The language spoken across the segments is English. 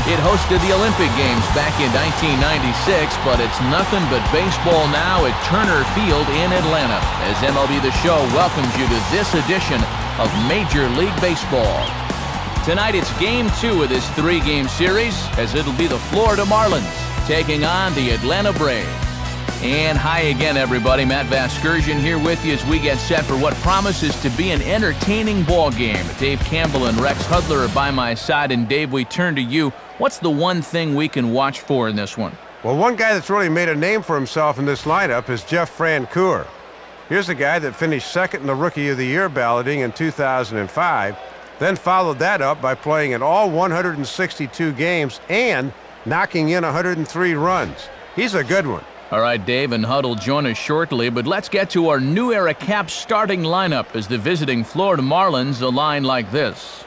It hosted the Olympic Games back in 1996, but it's nothing but baseball now at Turner Field in Atlanta, as MLB The Show welcomes you to this edition of Major League Baseball. Tonight it's Game 2 of this 3-game series, as it'll be the Florida Marlins taking on the Atlanta Braves. And hi again, everybody. Matt Vasgersian here with you as we get set for what promises to be an entertaining ball game. Dave Campbell and Rex Hudler are by my side. And Dave, we turn to you. What's the one thing we can watch for in this one? Well, one guy that's really made a name for himself in this lineup is Jeff Francoeur. Here's a guy that finished second in the Rookie of the Year balloting in 2005, then followed that up by playing in all 162 games and knocking in 103 runs. He's a good one. All right, Dave and Hud will join us shortly, but let's get to our New Era Caps starting lineup as the visiting Florida Marlins align like this.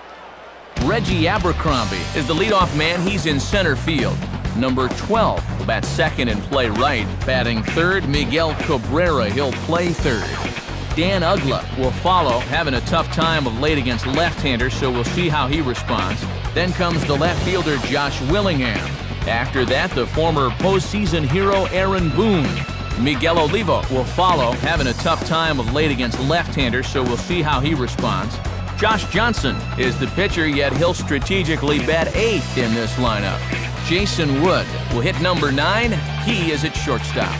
Reggie Abercrombie is the leadoff man. He's in center field. Number 12 will bat second and play right. Batting third, Miguel Cabrera. He'll play third. Dan Uggla will follow, having a tough time of late against left-handers, so we'll see how he responds. Then comes the left fielder, Josh Willingham. After that, the former postseason hero Aaron Boone. Miguel Oliva will follow, having a tough time of late against left-handers, so we'll see how he responds. Josh Johnson is the pitcher, yet he'll strategically bat 8th in this lineup. Jason Wood will hit number 9. He is at shortstop.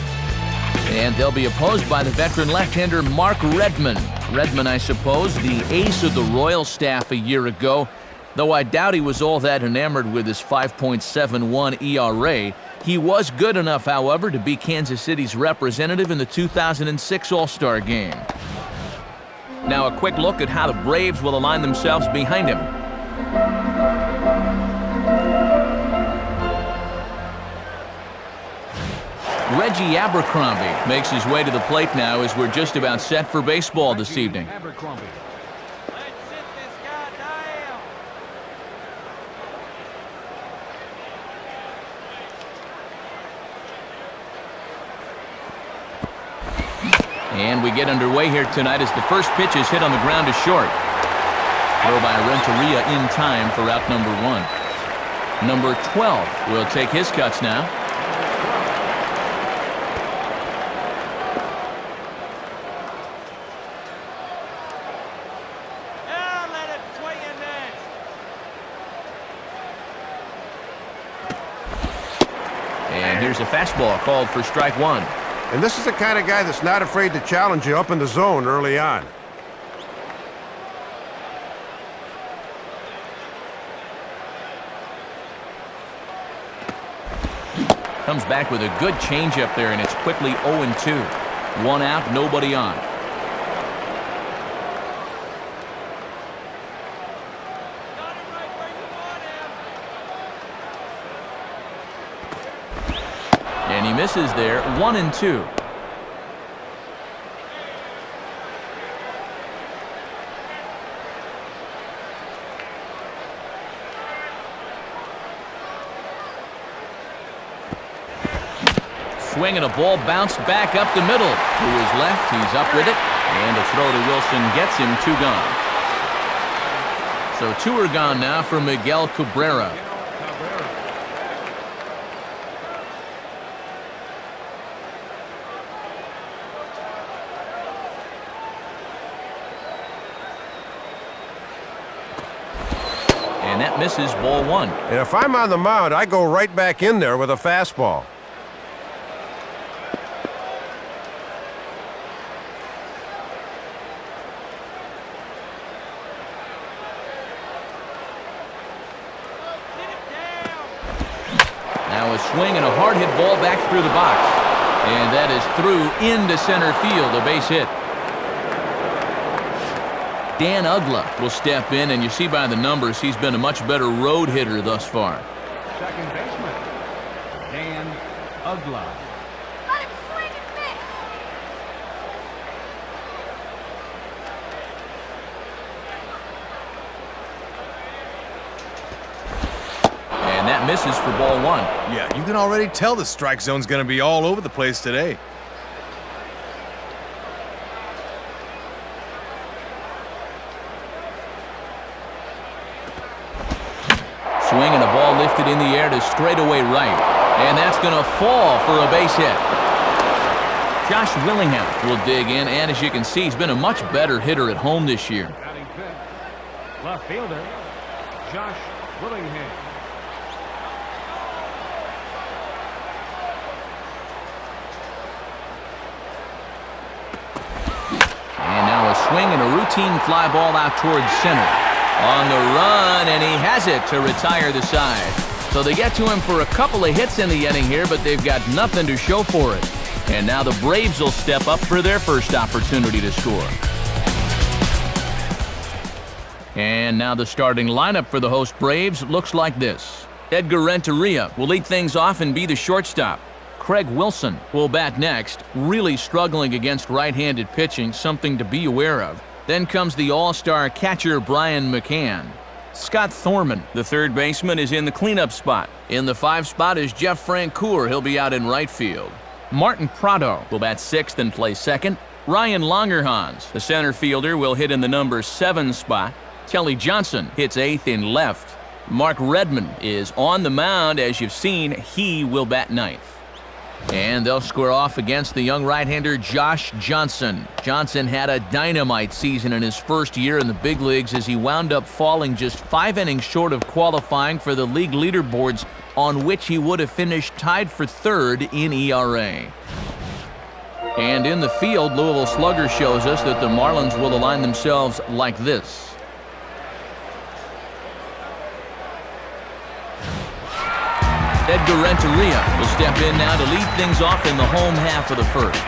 And they'll be opposed by the veteran left-hander Mark Redmond. Redmond, I suppose, the ace of the Royal staff a year ago. Though I doubt he was all that enamored with his 5.71 ERA, he was good enough, however, to be Kansas City's representative in the 2006 All-Star Game. Now a quick look at how the Braves will align themselves behind him. Reggie Abercrombie makes his way to the plate now as we're just about set for baseball this evening. And we get underway here tonight as the first pitch is hit on the ground to short. Throw by Renteria in time for out number 1. Number 12 will take his cuts now. And here's a fastball called for strike 1. And this is the kind of guy that's not afraid to challenge you up in the zone early on. Comes back with a good changeup there, and it's quickly 0-2. 1 out, nobody on. And he misses there, 1-2. Swing and a ball bounced back up the middle. To his left, he's up with it. And a throw to Wilson gets him 2 gone. So 2 are gone now for Miguel Cabrera. And that misses, ball 1. And if I'm on the mound, I go right back in there with a fastball. Now a swing and a hard hit ball back through the box. And that is through into center field, a base hit. Dan Uggla will step in, and you see by the numbers he's been a much better road hitter thus far. Second baseman, Dan Uggla. Let him swing and miss. And that misses for ball 1. Yeah, you can already tell the strike zone's going to be all over the place today. swing and a ball lifted in the air to straightaway right. And that's going to fall for a base hit. Josh Willingham will dig in, and as you can see, he's been a much better hitter at home this year. Batting fifth, left fielder, Josh Willingham. And now a swing and a routine fly ball out towards center. On the run, and he has it to retire the side. So they get to him for a couple of hits in the inning here, but they've got nothing to show for it. And now the Braves will step up for their first opportunity to score. And now the starting lineup for the host Braves looks like this. Edgar Renteria will lead things off and be the shortstop. Craig Wilson will bat next, really struggling against right-handed pitching, something to be aware of. Then comes the all-star catcher Brian McCann. Scott Thorman, the third baseman, is in the cleanup spot. In the 5 spot is Jeff Francoeur. He'll be out in right field. Martin Prado will bat 6th and play 2nd. Ryan Langerhans, the center fielder, will hit in the number 7 spot. Kelly Johnson hits 8th in left. Mark Redmond is on the mound. As you've seen, he will bat 9th. And they'll square off against the young right-hander Josh Johnson. Johnson had a dynamite season in his first year in the big leagues as he wound up falling just 5 innings short of qualifying for the league leaderboards, on which he would have finished tied for 3rd in ERA. And in the field, Louisville Slugger shows us that the Marlins will align themselves like this. Edgar Renteria will step in now to lead things off in the home half of the first.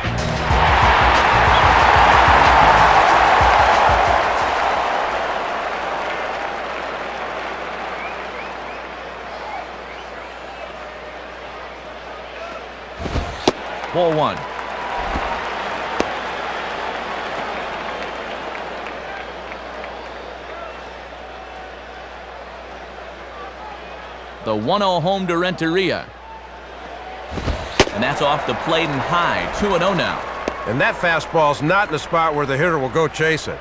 Ball 1. The 1-0 home to Renteria. And that's off the plate and high. 2-0 now. And that fastball's not in the spot where the hitter will go chase it.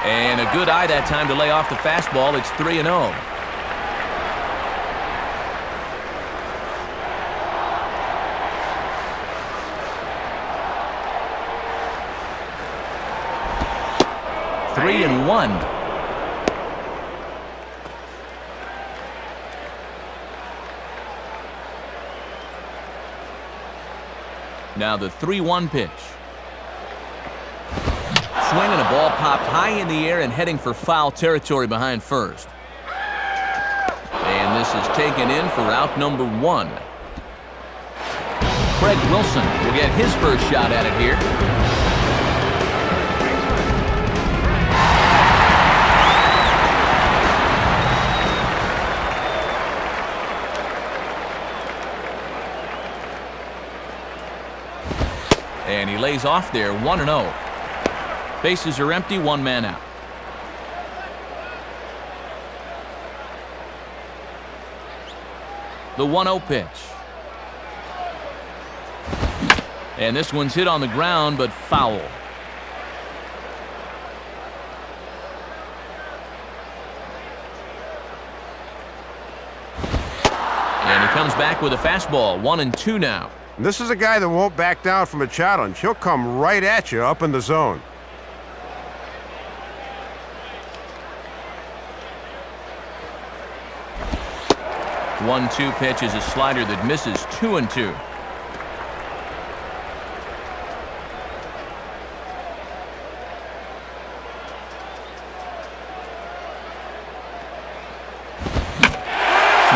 And a good eye that time to lay off the fastball. It's 3-0. Three and 1. Now the 3-1 pitch. Swing and a ball popped high in the air and heading for foul territory behind first. And this is taken in for out number 1. Craig Wilson will get his first shot at it here. And he lays off there, 1-0. Bases are empty, 1 man out. The 1-0 pitch. And this one's hit on the ground, but foul. And he comes back with a fastball, 1-2 now. And this is a guy that won't back down from a challenge. He'll come right at you up in the zone. The 1-2 pitch is a slider that misses, 2-2. Swing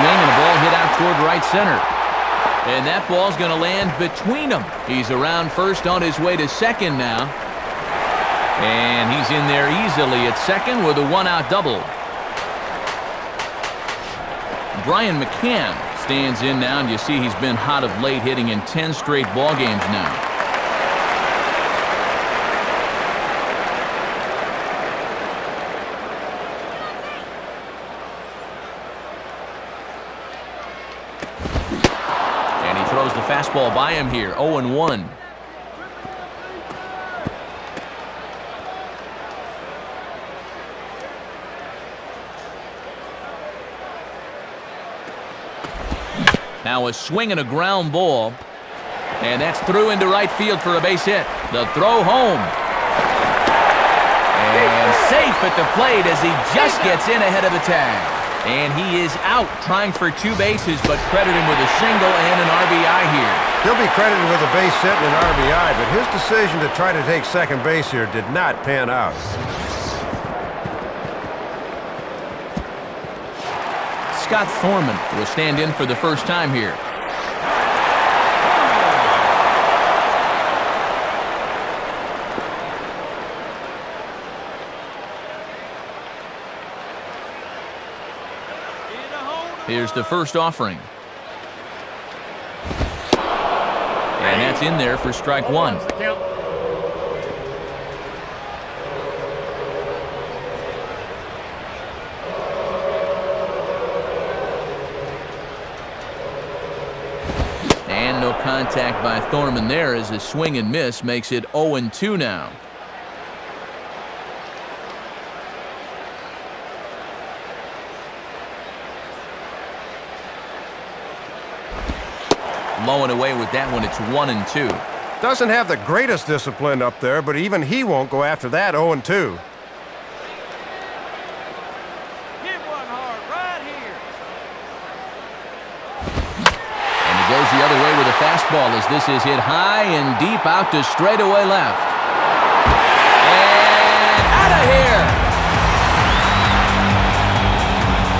and a ball hit out toward right center. And that ball's going to land between them. He's around first on his way to second now. And he's in there easily at second with a 1-out double. Brian McCann stands in now, and you see he's been hot of late, hitting in 10 straight ball games now. And he throws the fastball by him here, 0-1. Now a swing and a ground ball. And that's through into right field for a base hit. The throw home. And safe at the plate as he just gets in ahead of the tag. And he is out trying for 2 bases, but credited with a single and an RBI here. He'll be credited with a base hit and an RBI, but his decision to try to take second base here did not pan out. Scott Thorman will stand in for the first time here. Here's the first offering. And that's in there for strike 1. And no contact by Thorman there as a swing and miss makes it 0-2 now. Low and away with that one. It's 1-2. Doesn't have the greatest discipline up there, but even he won't go after that 0-2. Hit one hard right here. And he goes the other way with a fastball as this is hit high and deep out to straightaway left. And out of here!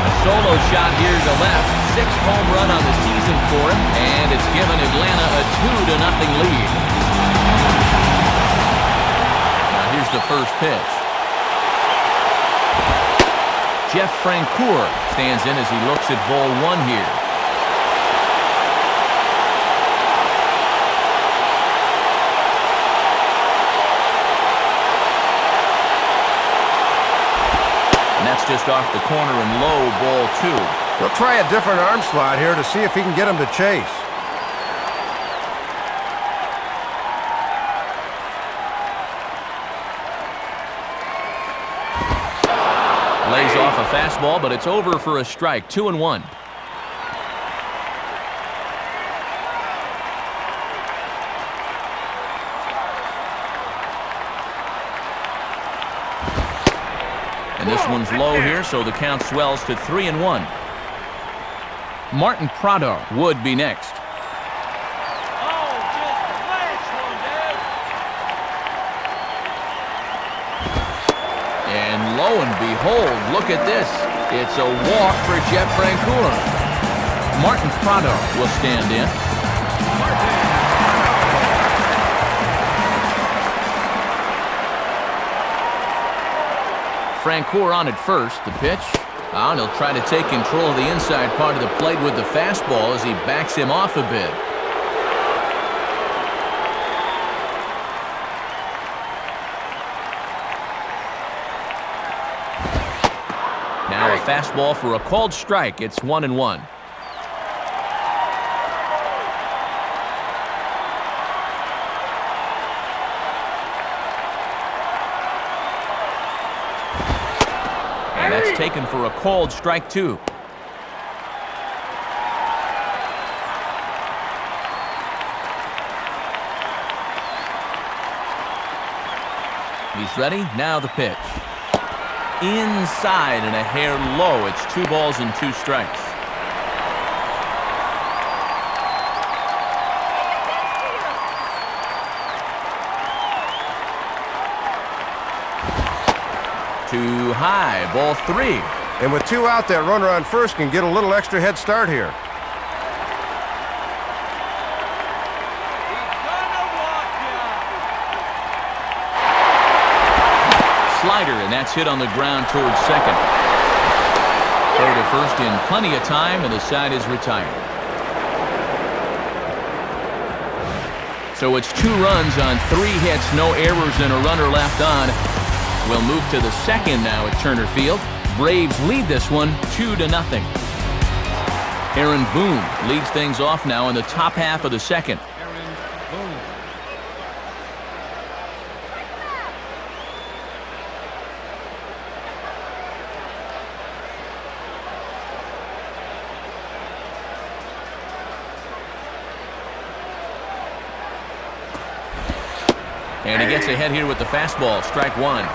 A solo shot here to left. 6th home run on the season for him, and it's given Atlanta a 2-0 lead. Now here's the first pitch. Jeff Francoeur stands in as he looks at ball 1 here. And that's just off the corner and low, ball 2. He'll try a different arm slot here to see if he can get him to chase. Lays off a fastball, but it's over for a strike. 2-1. And this one's low here, so the count swells to 3-1. Martin Prado would be next. Oh, just flash one, dude. And lo and behold, look at this. It's a walk for Jeff Francoeur. Martin Prado will stand in. Francoeur on at first. The pitch. And he'll try to take control of the inside part of the plate with the fastball as he backs him off a bit. Now a fastball for a called strike. It's 1-1. And that's taken for a called strike 2. He's ready. Now the pitch. Inside and a hair low. It's 2 balls and 2 strikes. Too high, ball 3. And with 2 out, that runner on first can get a little extra head start here. Slider, and that's hit on the ground towards second. Throw to first in plenty of time, and the side is retired. So it's 2 runs on 3 hits, no errors, and a runner left on. We'll move to the second now at Turner Field. Braves lead this one 2-0. Aaron Boone leads things off now in the top half of the second. And he gets ahead here with the fastball, strike one.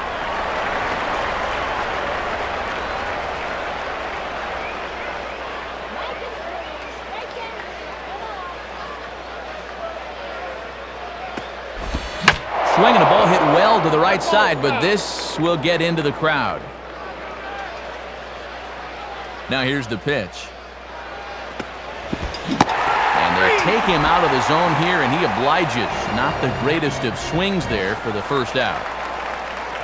Swing and a ball hit well to the right side, but this will get into the crowd. Now here's the pitch. And they take him out of the zone here, and he obliges. Not the greatest of swings there for the first out.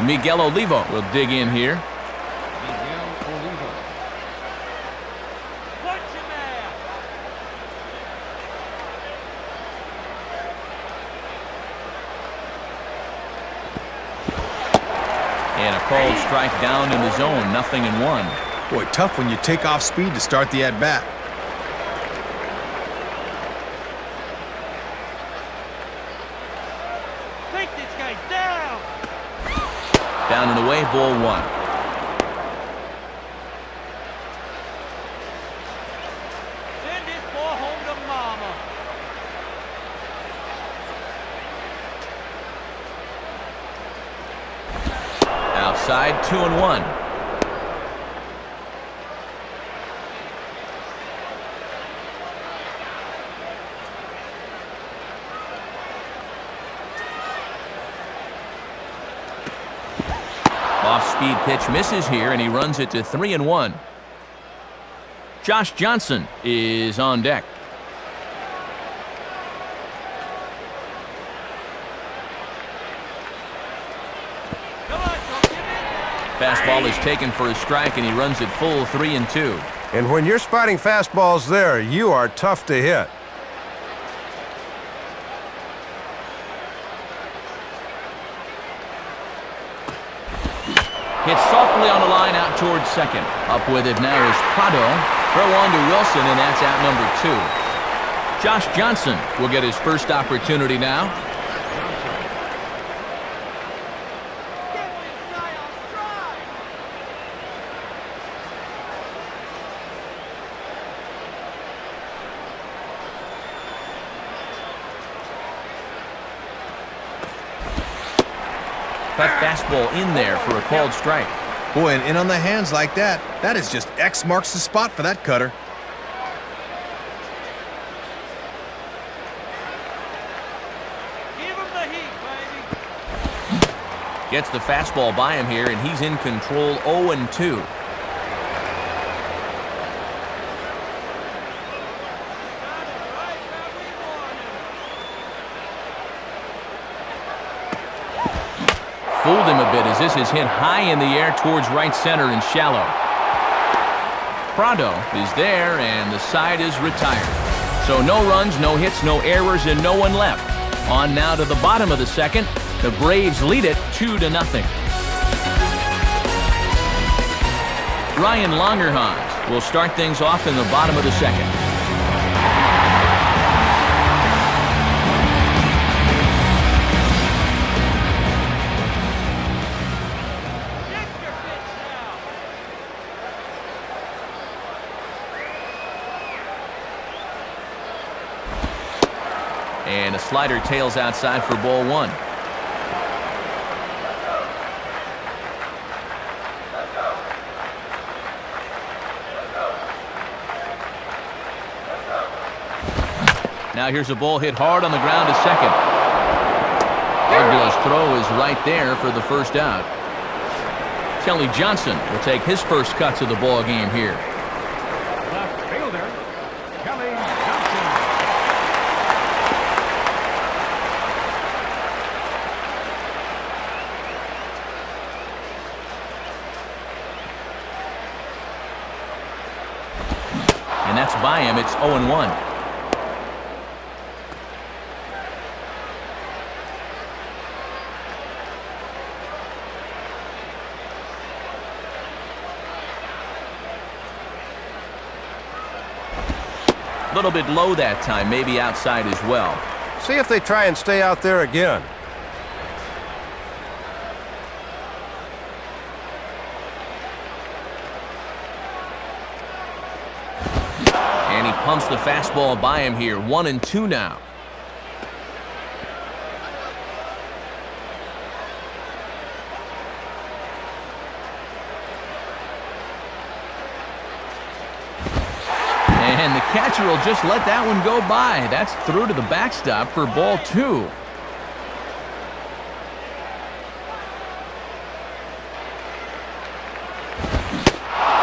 Miguel Olivo will dig in here. Watch him out. And a called strike down in the zone, 0-1. Boy, tough when you take off speed to start the at-bat. Think this guy's down. Down and away, ball one. Send this boy home to mama. Outside, 2-1. Off-speed pitch misses here, and he runs it to 3-1. Josh Johnson is on deck. Come on, don't give in. Fastball is taken for a strike, and he runs it full 3-2. And when you're spotting fastballs there, you are tough to hit. Hit softly on the line out towards second. Up with it now is Prado. Throw on to Wilson, and that's out number 2. Josh Johnson will get his first opportunity now. Get this guy on stride. Cut fastball in there for a called strike. Boy, and in on the hands like that, that is just X marks the spot for that cutter. Give him the heat, baby. Gets the fastball by him here, and he's in control 0-2. Got it right where we want him. Fooled him a bit as this is hit high in the air towards right center and shallow. Prado is there, and the side is retired. So no runs, no hits, no errors, and no one left. On now to the bottom of the second. The Braves lead it 2-0. Ryan Longerhans will start things off in the bottom of the second. Check your pitch now. And a slider tails outside for ball one. Now here's a ball hit hard on the ground to second. Aguilar's throw is right there for the first out. Kelly Johnson will take his first cuts of the ball game here. Left fielder, Kelly Johnson. And that's by him. It's 0-1. A little bit low that time, maybe outside as well. See if they try and stay out there again. And he pumps the fastball by him here. 1-2 now. catcher will just let that one go by. That's through to the backstop for ball 2.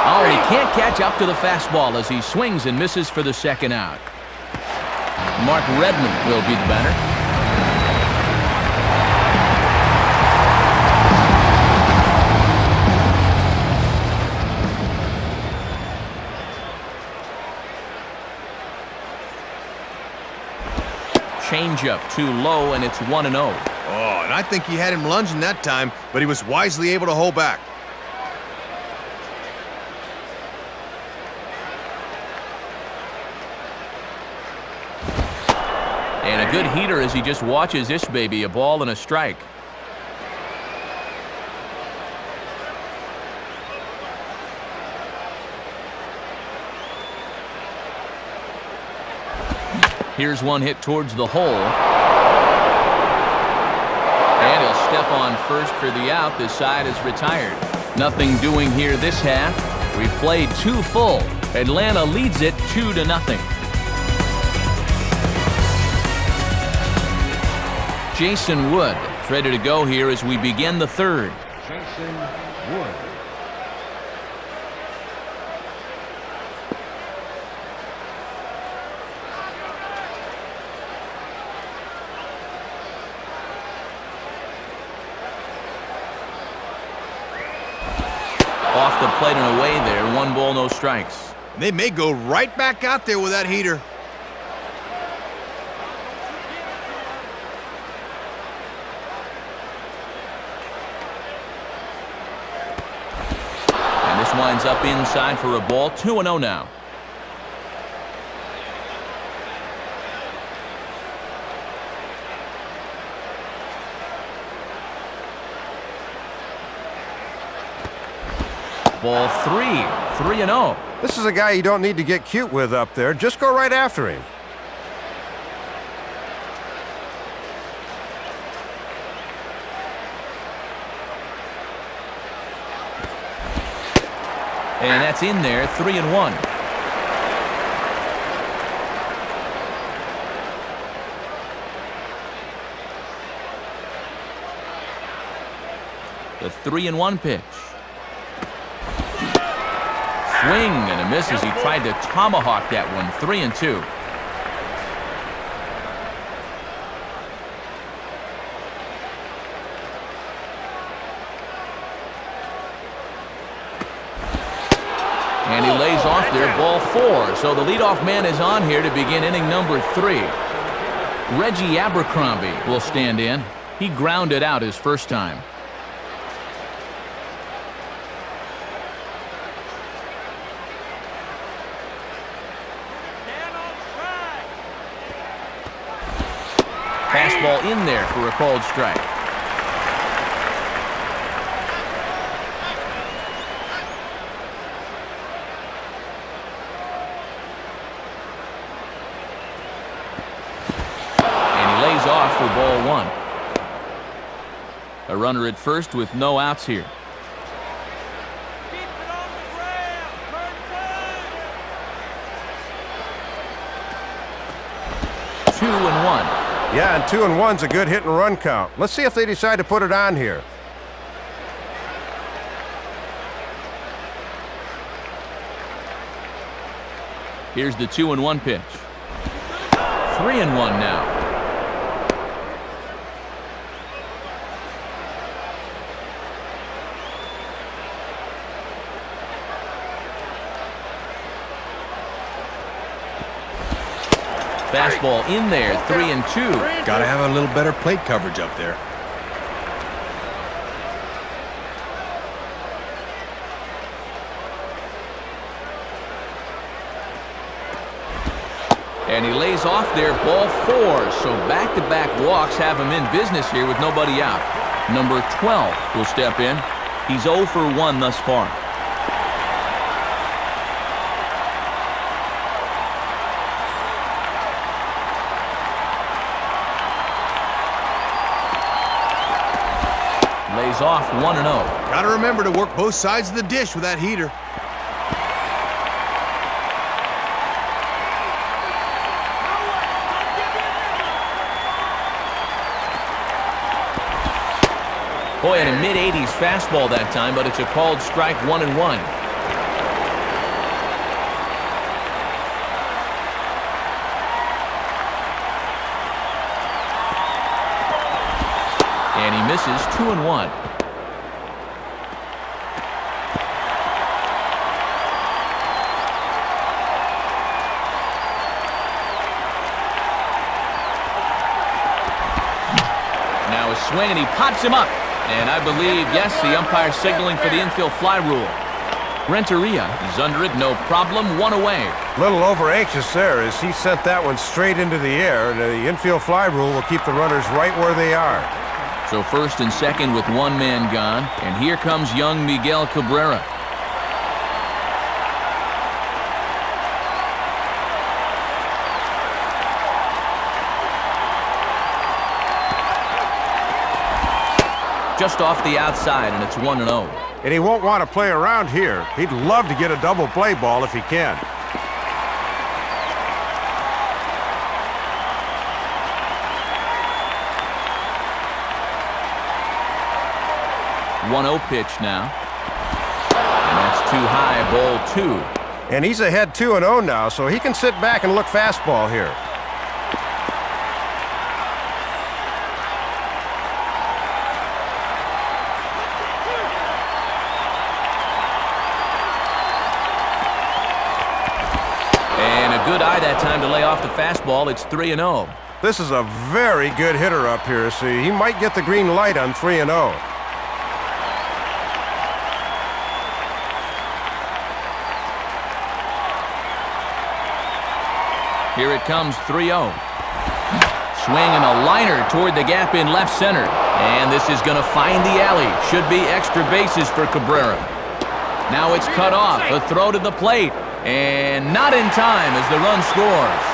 Oh, and he can't catch up to the fastball as he swings and misses for the second out. Mark Redmond will be the batter. Changeup too low, and it's 1-0. Oh, and I think he had him lunging that time, but he was wisely able to hold back. And a good heater as he just watches this baby, a ball and a strike. Here's one hit towards the hole. And he'll step on first for the out. This side is retired. Nothing doing here this half. We've played 2 full. Atlanta leads it 2-0. Jason Wood is ready to go here as we begin the third. Jason Wood. Off the plate and away there. 1 ball, no strikes. They may go right back out there with that heater. And this winds up inside for a ball. 2-0 now. Ball 3-0. This is a guy you don't need to get cute with up there. Just go right after him. And that's in there. 3-1. The 3-1 pitch. Swing and a miss as he tried to tomahawk that one. 3-2. And he lays off there. Ball 4. So the leadoff man is on here to begin inning number 3. Reggie Abercrombie will stand in. He grounded out his first time. Fastball in there for a called strike. And he lays off for ball 1. A runner at first with no outs here. Keep it on the ground. Turn 2-1. Yeah, and 2-1's a good hit and run count. Let's see if they decide to put it on here. Here's the 2-1 pitch. 3-1 now. Fastball in there. 3-2. Got to have a little better plate coverage up there. And he lays off there. Ball 4. So back-to-back walks have him in business here with nobody out. Number 12 will step in. He's 0 for 1 thus far. Lays off 1-0. Got to remember to work both sides of the dish with that heater. Boy, at a mid-80s fastball that time, but it's a called strike, 1-1. And he misses, 2-1. Now a swing, and he pops him up. And I believe, yes, the umpire signaling for the infield fly rule. Renteria is under it, no problem, one away. Little over anxious there as he sent that one straight into the air. And the infield fly rule will keep the runners right where they are. So first and second with one man gone, and here comes young Miguel Cabrera. Just off the outside, and it's 1-0. And he won't want to play around here. He'd love to get a double play ball if he can. One-0 pitch now. And that's too high, ball 2. And he's ahead 2-0 now, so he can sit back and look fastball here. Good eye that time to lay off the fastball. It's 3-0. This is a very good hitter up here, so he might get the green light on 3-0. Here it comes, 3-0. Swing and a liner toward the gap in left center. And this is going to find the alley. Should be extra bases for Cabrera. Now it's cut off. A throw to the plate. And not in time as the run scores.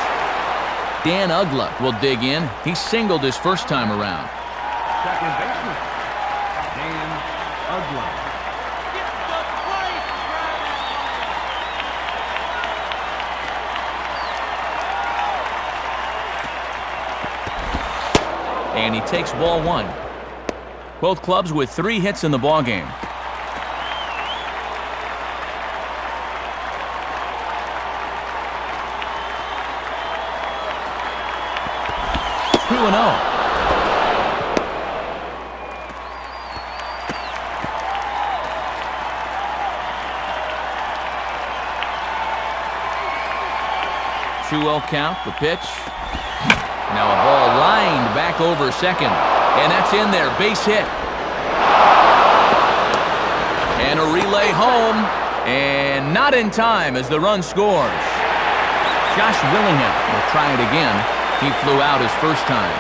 Dan Ugla will dig in. He singled his first time around. Second baseman, Dan Ugla. Get the plate, And he takes ball 1. Both clubs with 3 hits in the ballgame. 2-0. Count, the pitch. Now a ball lined back over second. And that's in there, base hit. And a relay home. And not in time as the run scores. Josh Willingham will try it again. He flew out his first time.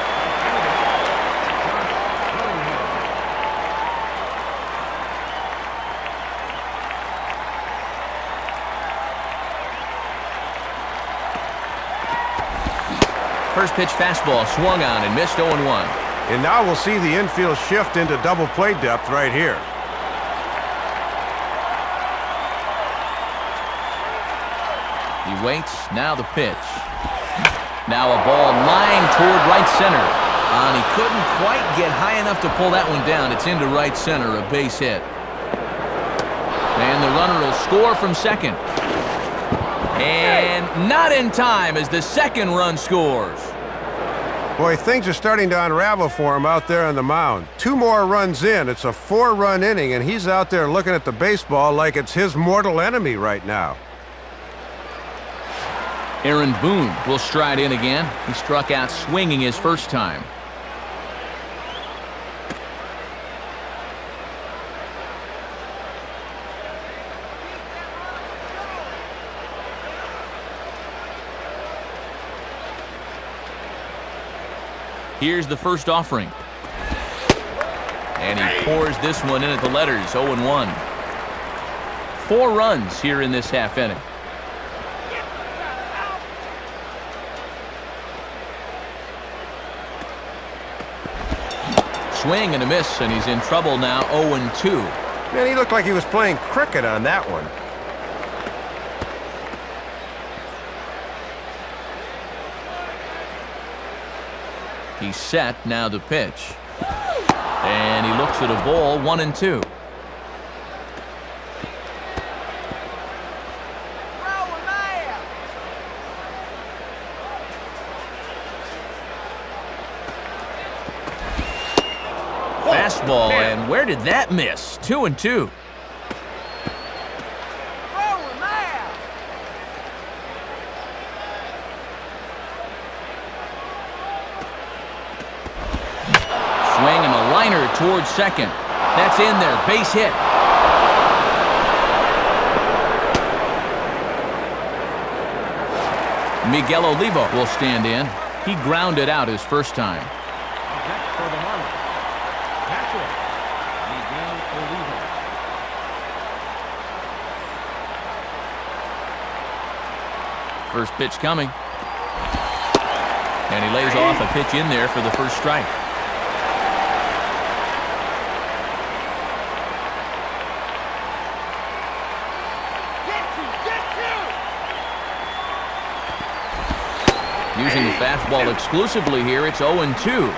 First pitch fastball swung on and missed 0-1. And now we'll see the infield shift into double play depth right here. He waits, now the pitch. Now a ball lined toward right center. And he couldn't quite get high enough to pull that one down. It's into right center, a base hit. And the runner will score from second. And not in time as the second run scores. Boy, things are starting to unravel for him out there on the mound. 2 more runs in. It's a 4-run inning, and he's out there looking at the baseball like it's his mortal enemy right now. Aaron Boone will stride in again. He struck out swinging his first time. Here's the first offering. And he pours this one in at the letters, 0-1. 4 runs here in this half inning. Swing and a miss, and he's in trouble now, 0-2. Man, he looked like he was playing cricket on that one. He's set, now the pitch. And he looks at a ball, 1-2. Fastball, and where did that miss? 2-2. Swing and a liner towards second. That's in there. Base hit. Miguel Olivo will stand in. He grounded out his first time. Next for the Marlins, catcher, Miguel Olivo. First pitch coming. And he lays off a pitch in there for the first strike. Using the fastball exclusively here, it's 0-2.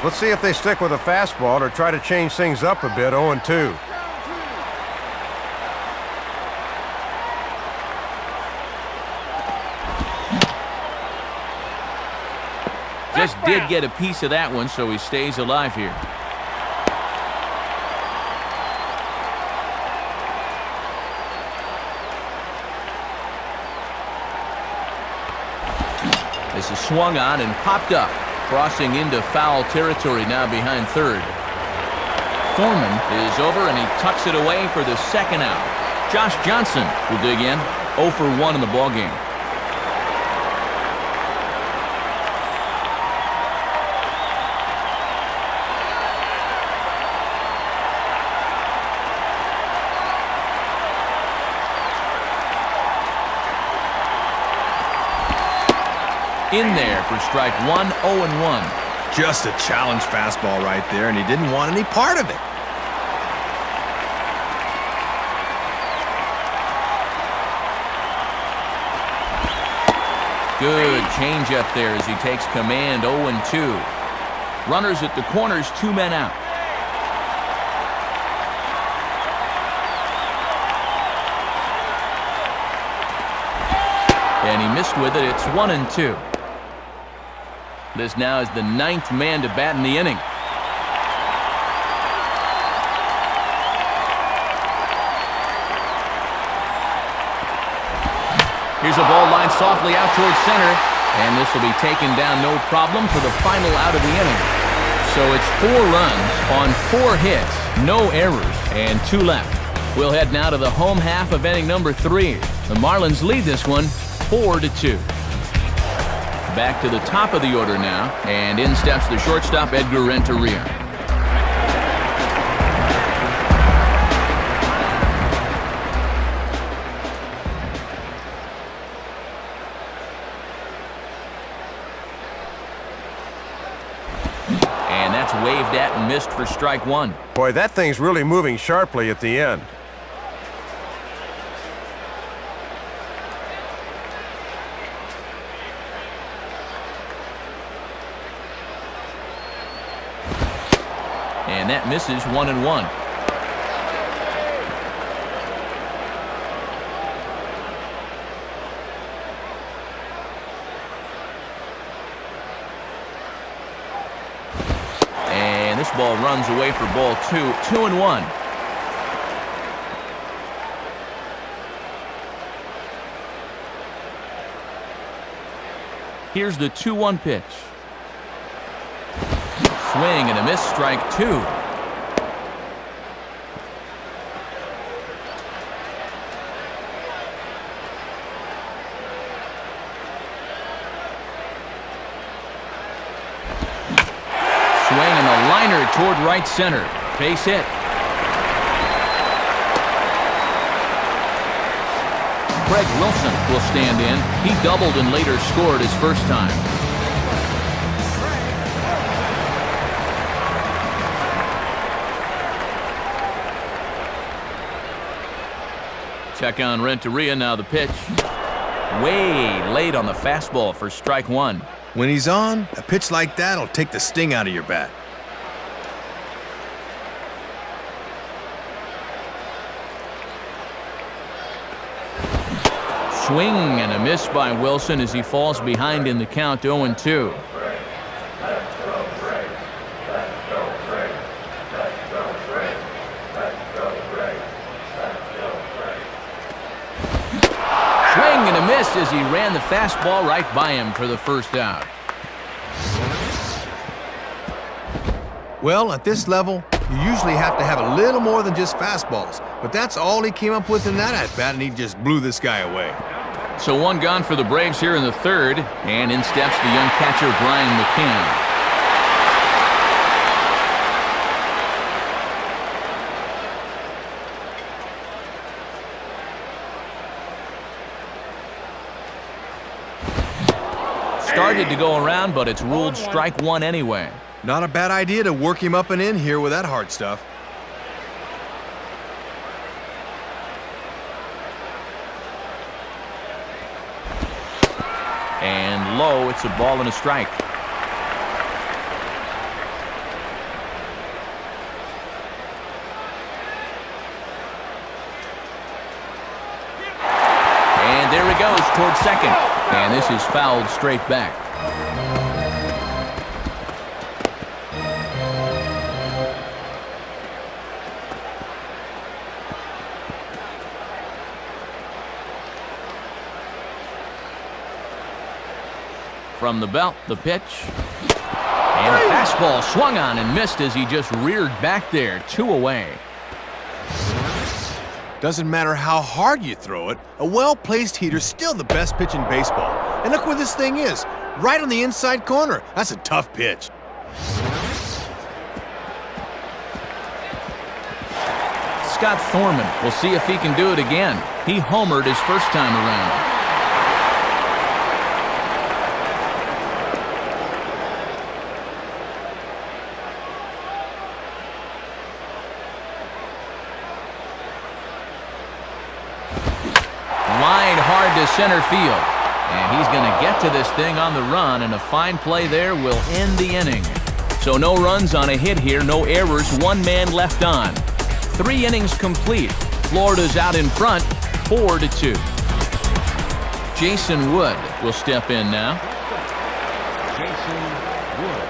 Let's see if they stick with a fastball or try to change things up a bit. 0-2. Just did get a piece of that one, so he stays alive here. This is swung on and popped up, crossing into foul territory now behind third. Foreman is over and he tucks it away for the second out. Josh Johnson will dig in, 0 for 1 in the ballgame. In there for strike 1, 0-1. Just a challenge fastball right there, and he didn't want any part of it. Good changeup there as he takes command, 0-2. Runners at the corners, 2 men out. And he missed with it. It's 1-2. This now is the 9th man to bat in the inning. Here's a ball lined softly out towards center, and this will be taken down no problem for the final out of the inning. So it's 4 runs on 4 hits, no errors, and 2 left. We'll head now to the home half of inning number 3. The Marlins lead this one 4-2. Back to the top of the order now, and in steps the shortstop, Edgar Renteria. And that's waved at and missed for strike 1. Boy, that thing's really moving sharply at the end. And that misses 1-1. And this ball runs away for ball 2, 2-1. Here's the 2-1 pitch. Swing and a miss, strike 2. Swing and a liner toward right center. Base hit. Craig Wilson will stand in. He doubled and later scored his first time. Check on Renteria, now the pitch. Way late on the fastball for strike 1. When he's on, a pitch like that will take the sting out of your bat. Swing and a miss by Wilson as he falls behind in the count 0-2. Swing and a miss as he ran the fastball right by him for the first out. Well, at this level, you usually have to have a little more than just fastballs. But that's all he came up with in that at-bat, and he just blew this guy away. So one gone for the Braves here in the third, and in steps the young catcher Brian McCann. Started to go around, but it's ruled strike one anyway. Not a bad idea to work him up and in here with that hard stuff. And low, it's a ball and a strike. And there he goes towards second. And this is fouled straight back. From the belt, the pitch. And a fastball swung on and missed as he just reared back there, 2 away. Doesn't matter how hard you throw it, a well-placed heater's still the best pitch in baseball. And look where this thing is, right on the inside corner. That's a tough pitch. Scott Thorman will see if he can do it again. He homered his first time around. Line hard to center field. And he's going to get to this thing on the run, and a fine play there will end the inning. So no runs on a hit here, no errors, 1 man left on. 3 innings complete. Florida's out in front, 4-2. Jason Wood will step in now. Jason Wood.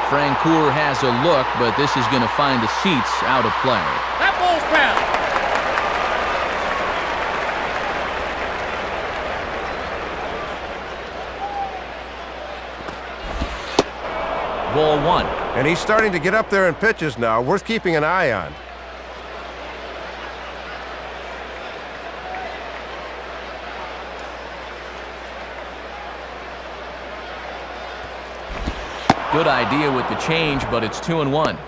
Francoeur has a look, but this is going to find the seats out of play. That ball's foul. Ball 1. And he's starting to get up there in pitches now, worth keeping an eye on. Good idea with the change, but it's 2-1.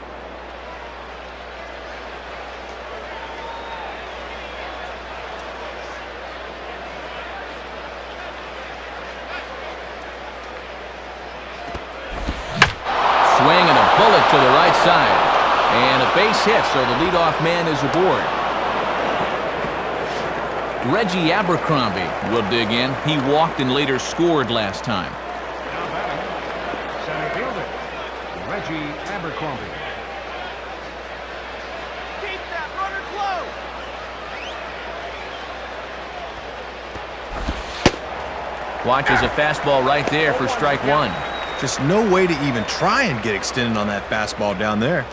Swing and a bullet to the right side. And a base hit, so the leadoff man is aboard. Reggie Abercrombie will dig in. He walked and later scored last time. Now batting, center fielder, Reggie Abercrombie. Keep that runner close. Watches a fastball right there for strike 1. Just no way to even try and get extended on that fastball down there.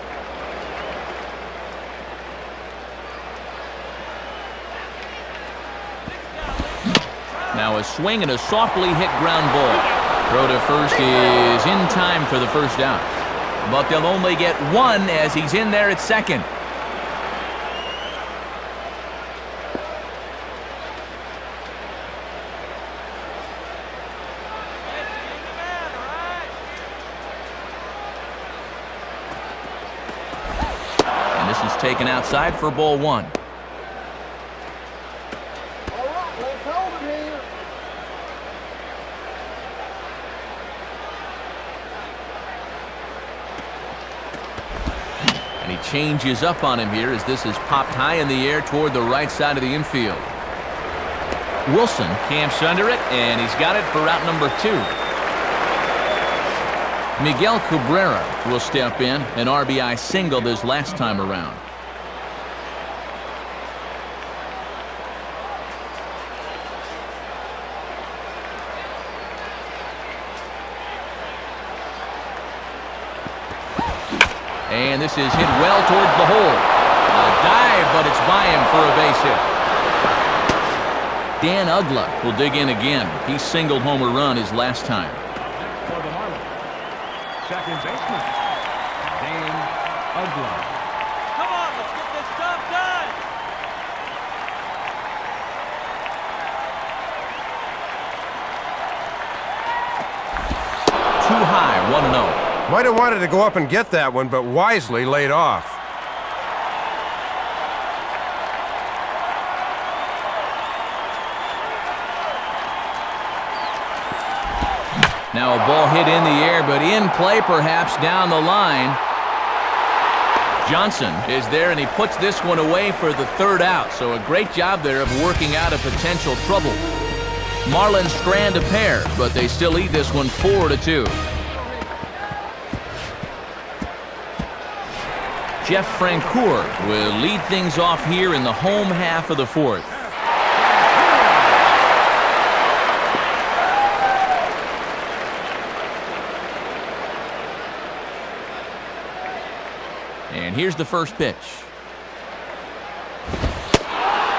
Now a swing and a softly hit ground ball. Throw to first is in time for the first out. But they'll only get 1 as he's in there at second. And this is taken outside for ball 1. And he changes up on him here as this is popped high in the air toward the right side of the infield. Wilson camps under it, and he's got it for route number 2. Miguel Cabrera will step in, an RBI single this last time around. And this is hit well towards the hole. A dive, but it's by him for a base hit. Dan Ugla will dig in again. He singled home a run his last time. For the Marlins, second baseman, Dan Ugla. Come on, let's get this job done. Too high, 1-0. Might have wanted to go up and get that one, but wisely laid off. Now a ball hit in the air, but in play perhaps down the line. Johnson is there, and he puts this one away for the 3rd out. So a great job there of working out a potential trouble. Marlins strand a pair, but they still lead this one 4-2. Jeff Francoeur will lead things off here in the home half of the 4th. And here's the first pitch.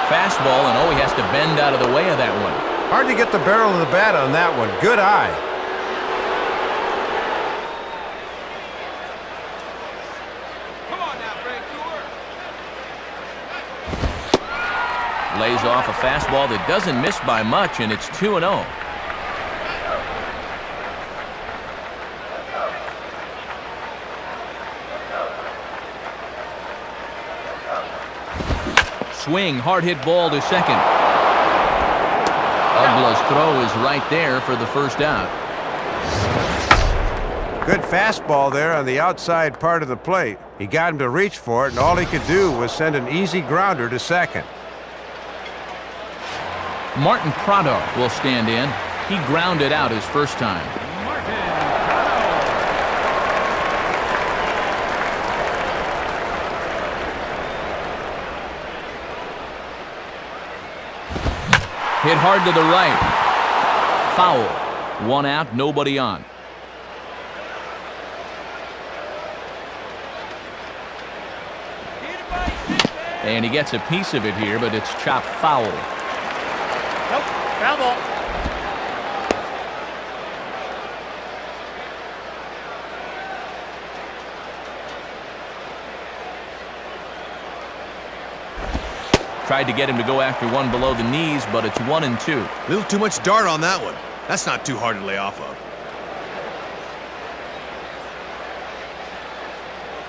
Fastball, and he has to bend out of the way of that one. Hard to get the barrel of the bat on that one. Good eye. Lays off a fastball that doesn't miss by much, and it's 2-0. Swing, hard hit ball to second. Ugla's throw is right there for the 1st out. Good fastball there on the outside part of the plate. He got him to reach for it, and all he could do was send an easy grounder to second. Martin Prado will stand in. He grounded out his first time. Hit hard to the right. Foul. 1 out, nobody on. And he gets a piece of it here, but it's chopped foul. Nope, foul ball. Tried to get him to go after one below the knees, but it's 1-2. A little too much dart on that one. That's not too hard to lay off of.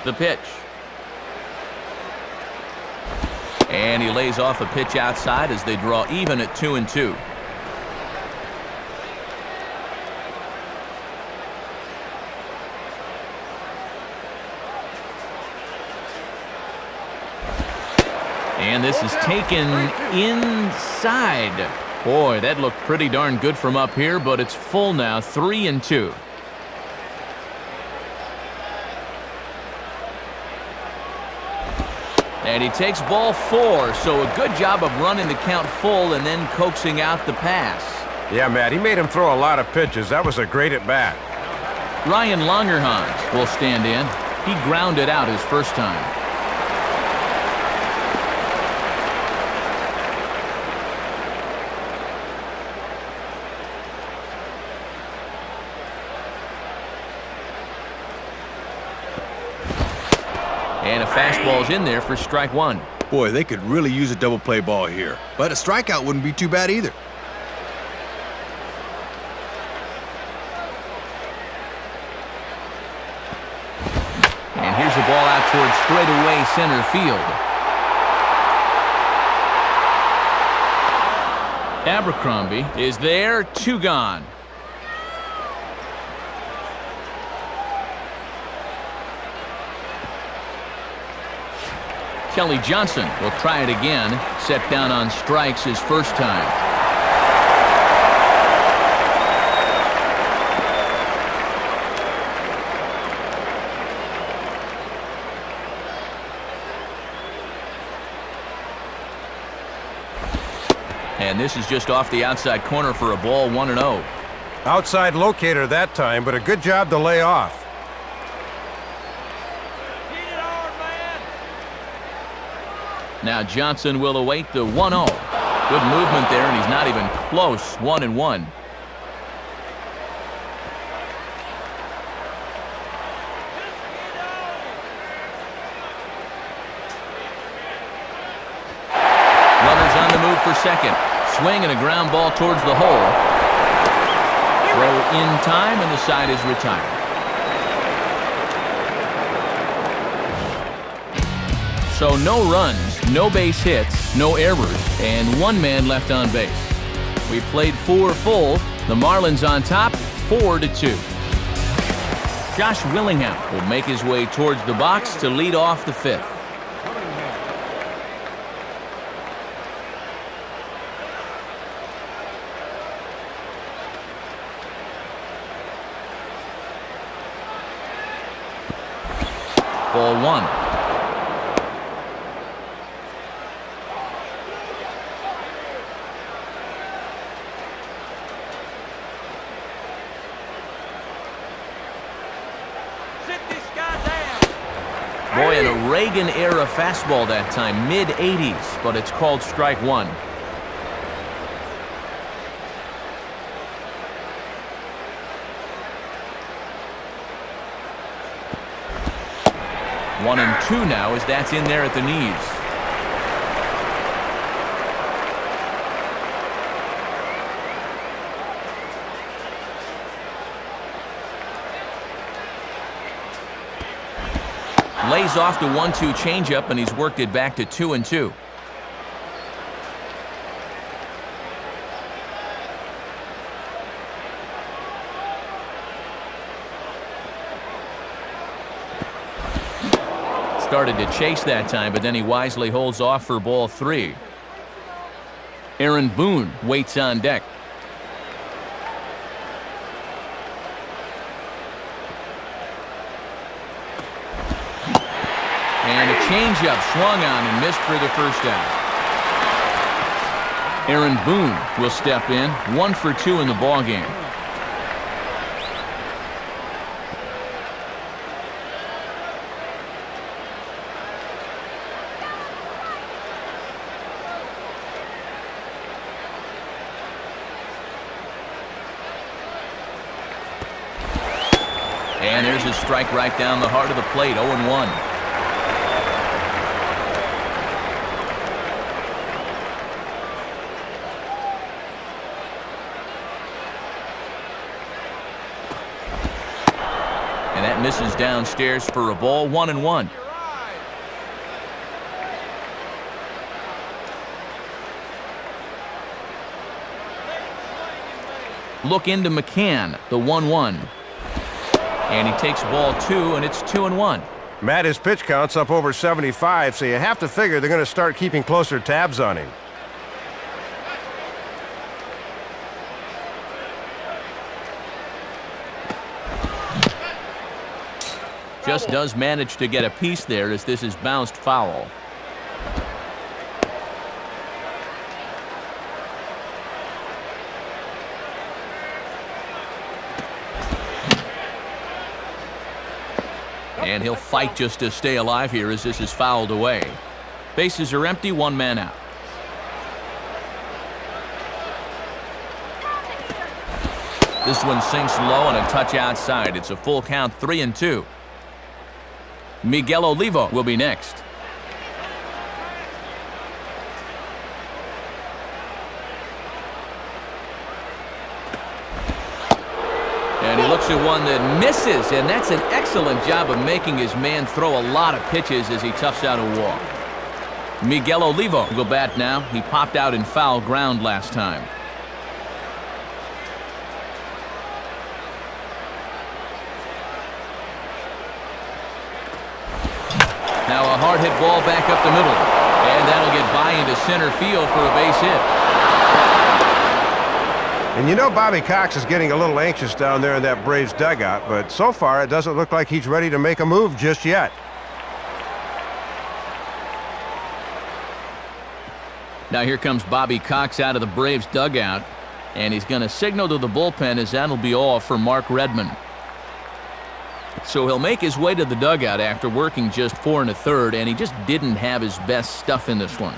The pitch. And he lays off a pitch outside as they draw even at 2-2. And this is taken inside. Boy, that looked pretty darn good from up here, but it's full now, 3-2. And he takes ball 4, so a good job of running the count full and then coaxing out the pass. Yeah, Matt, he made him throw a lot of pitches. That was a great at-bat. Ryan Longerhans will stand in. He grounded out his first time. And a fastball's in there for strike 1. Boy, they could really use a double play ball here. But a strikeout wouldn't be too bad either. And here's a ball out towards straightaway center field. Abercrombie is there, 2 gone. Kelly Johnson will try it again. Set down on strikes his first time. And this is just off the outside corner for a ball, 1-0. Outside locator that time, but a good job to lay off. Hit it hard, man. Now Johnson will await the 1-0. Good movement there, and he's not even close. 1-1. Runners on the move for second. Swing and a ground ball towards the hole. Throw in time, and the side is retired. So no runs, no base hits, no errors, and one man left on base. We played 4 full. The Marlins on top, 4-2. Josh Willingham will make his way towards the box to lead off the 5th. Ball 1. Sit this guy down. Boy, an Reagan-era fastball that time, mid-80s, but it's called strike 1. One and 2 now as that's in there at the knees. Lays off the 1-2 changeup, and he's worked it back to 2-2. Started to chase that time, but then he wisely holds off for ball 3. Aaron Boone waits on deck. And a changeup swung on and missed for the first out. Aaron Boone will step in, 1 for 2 in the ballgame. And there's a strike right down the heart of the plate, 0-1. And that misses downstairs for a ball, 1-1. Look into McCann, the 1-1. And he takes ball 2, and it's 2-1. Matt, his pitch count's up over 75, so you have to figure they're going to start keeping closer tabs on him. Just does manage to get a piece there as this is bounced foul. And he'll fight just to stay alive here as this is fouled away. Bases are empty, 1 man out. This one sinks low and a touch outside. It's a full count, 3-2. Miguel Olivo will be next. And he looks at one that misses, and that's an excellent job of making his man throw a lot of pitches as he toughs out a walk. Miguel Olivo will bat now. He popped out in foul ground last time. Now a hard hit ball back up the middle, and that'll get by into center field for a base hit. And you know Bobby Cox is getting a little anxious down there in that Braves dugout, but so far it doesn't look like he's ready to make a move just yet. Now here comes Bobby Cox out of the Braves dugout, and he's going to signal to the bullpen as that'll be all for Mark Redmond. So he'll make his way to the dugout after working just 4 1/3, and he just didn't have his best stuff in this one.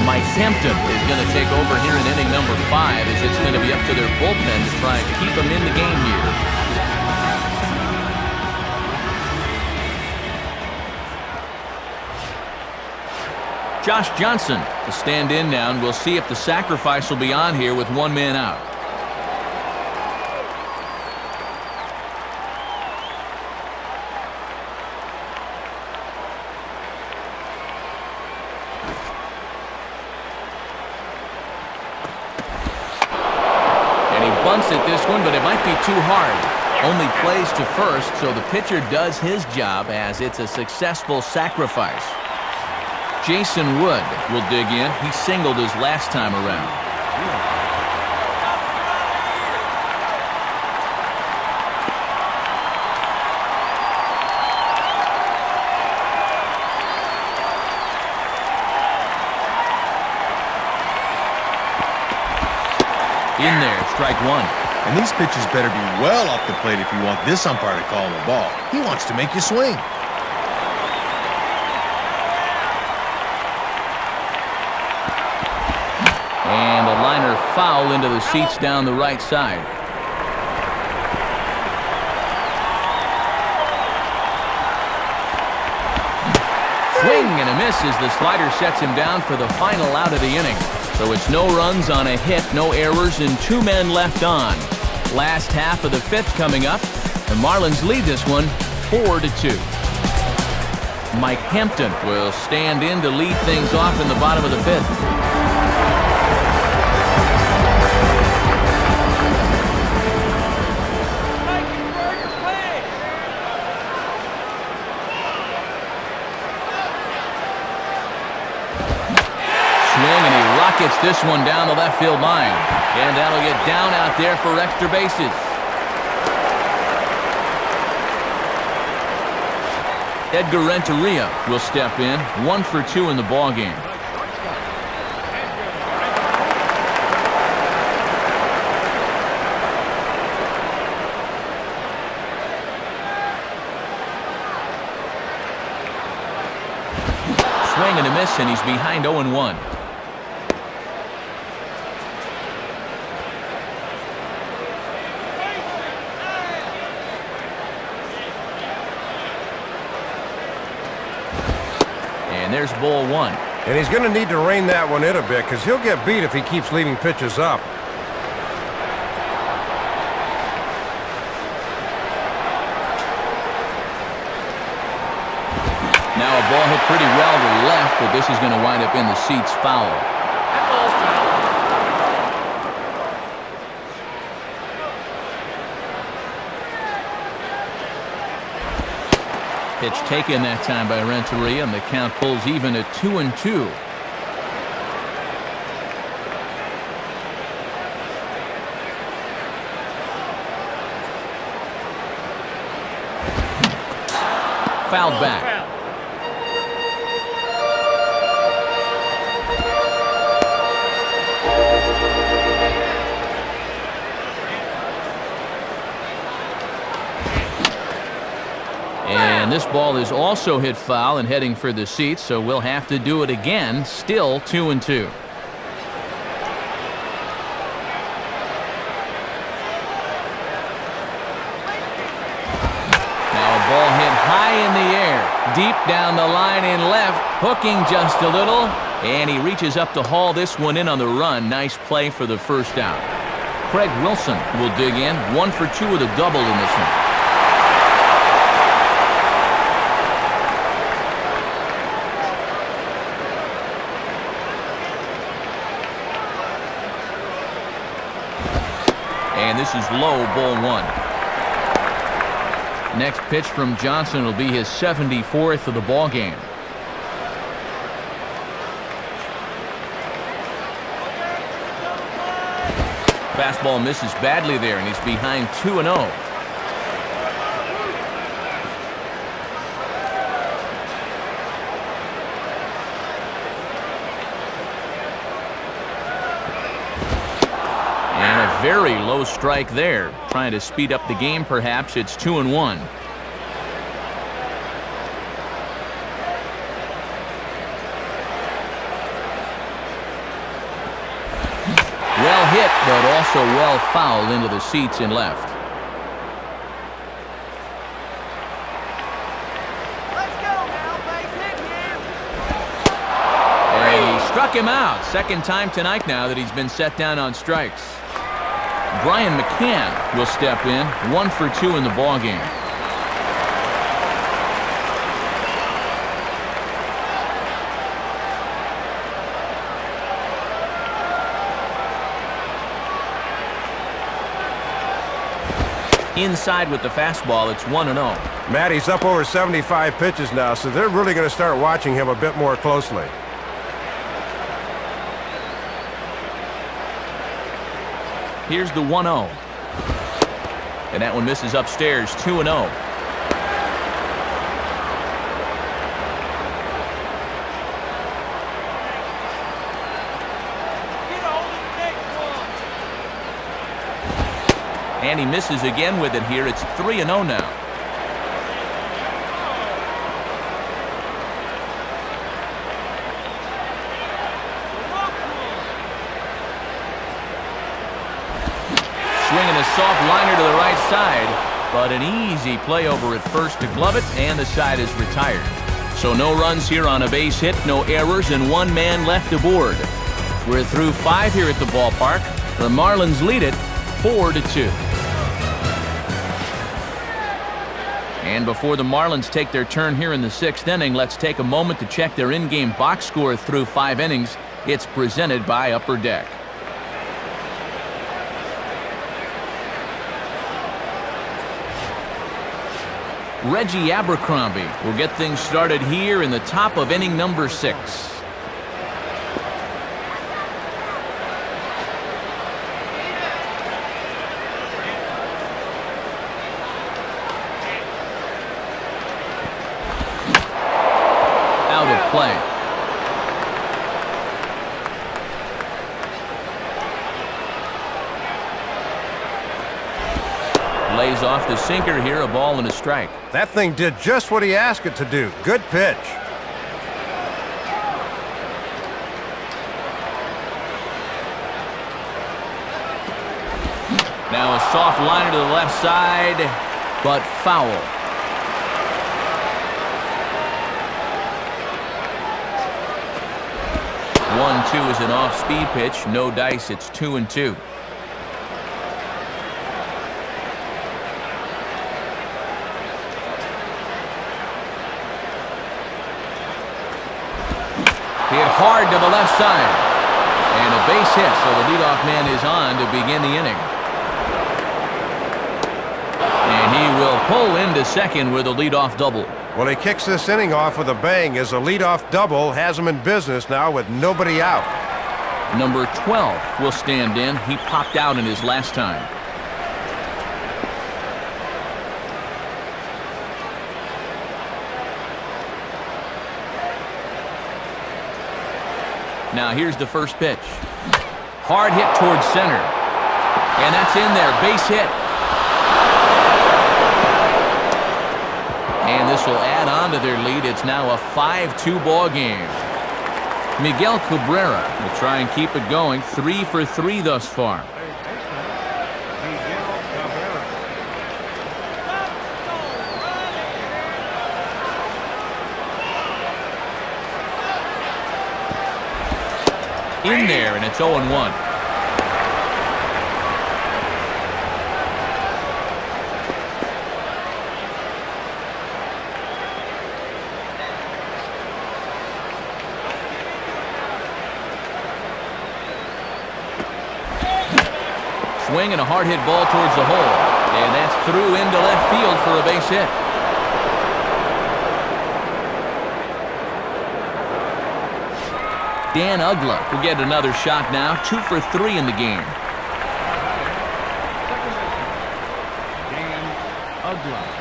Mike Hampton is going to take over here in inning number 5, as it's going to be up to their bullpen to try and keep him in the game here. Josh Johnson to stand in now, and we'll see if the sacrifice will be on here with 1 man out. And he bunts at this one, but it might be too hard. Only plays to first, so the pitcher does his job as it's a successful sacrifice. Jason Wood will dig in. He singled his last time around. In there, strike 1. And these pitchers better be well off the plate if you want this umpire to call the ball. He wants to make you swing. And a liner foul into the seats down the right side. Swing and a miss as the slider sets him down for the final out of the inning. So it's no runs on a hit, no errors, and 2 men left on. Last half of the 5th coming up. The Marlins lead this one 4-2. Mike Hampton will stand in to lead things off in the bottom of the 5th. And he rockets this one down the left field line. And that'll get down out there for extra bases. Edgar Renteria will step in, 1 for 2 in the ballgame. Swing and a miss, and he's behind 0-1. And there's ball 1. And he's going to need to rein that one in a bit because he'll get beat if he keeps leaving pitches up. Now a ball hit pretty well to the left, but this is going to wind up in the seats foul. Pitch taken that time by Renteria, and the count pulls even at 2-2. Fouled back. And this ball is also hit foul and heading for the seats, so we'll have to do it again. Still 2-2. Now a ball hit high in the air, deep down the line in left, hooking just a little, and he reaches up to haul this one in on the run. Nice play for the first out. Craig Wilson will dig in, 1 for 2 with a double in this one. And this is low, ball 1. Next pitch from Johnson will be his 74th of the ball game. Fastball misses badly there, and he's behind 2-0. very low strike there. Trying to speed up the game, perhaps. It's 2-1. Well hit, but also well fouled into the seats and left. Let's go now, base hit here. And he struck him out. Second time tonight now that he's been set down on strikes. Brian McCann will step in, 1 for 2 in the ballgame. Inside with the fastball, it's 1-0. Matt, he's up over 75 pitches now, so they're really going to start watching him a bit more closely. Here's the 1-0. And that one misses upstairs, 2-0. Get on to the next one. And he misses again with it here. It's 3-0 now. Swinging a soft liner to the right side, but an easy play over at first to glove it, and the side is retired. So no runs here on a base hit, no errors, and 1 man left aboard. We're through 5 here at the ballpark. The Marlins lead it 4-2. And before the Marlins take their turn here in the 6th inning, let's take a moment to check their in-game box score through 5 innings. It's presented by Upper Deck. Reggie Abercrombie will get things started here in the top of inning number 6. Out at play. Lays off the sinker here, a ball and a strike. That thing did just what he asked it to do. Good pitch. Now a soft liner to the left side, but foul. One-two is an off-speed pitch. No dice. It's 2-2. Hit hard to the left side. And a base hit, so the leadoff man is on to begin the inning. And he will pull into second with a leadoff double. Well, he kicks this inning off with a bang as a leadoff double has him in business now with nobody out. Number 12 will stand in. He popped out in his last time. Now here's the first pitch. Hard hit towards center. And that's in there. Base hit. And this will add on to their lead. It's now a 5-2 ball game. Miguel Cabrera will try and keep it going. 3 for 3 thus far. In there, and it's 0-1. Swing and a hard hit ball towards the hole. And that's through into left field for a base hit. Dan Ugla will get another shot now. 2 for 3 in the game. Dan Ugla.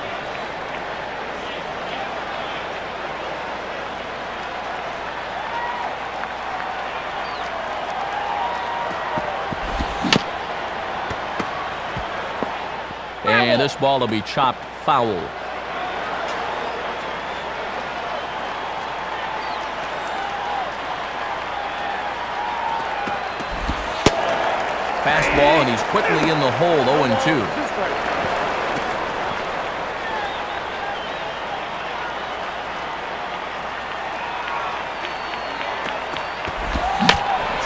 And this ball will be chopped foul. Fastball, and he's quickly in the hole, 0-2.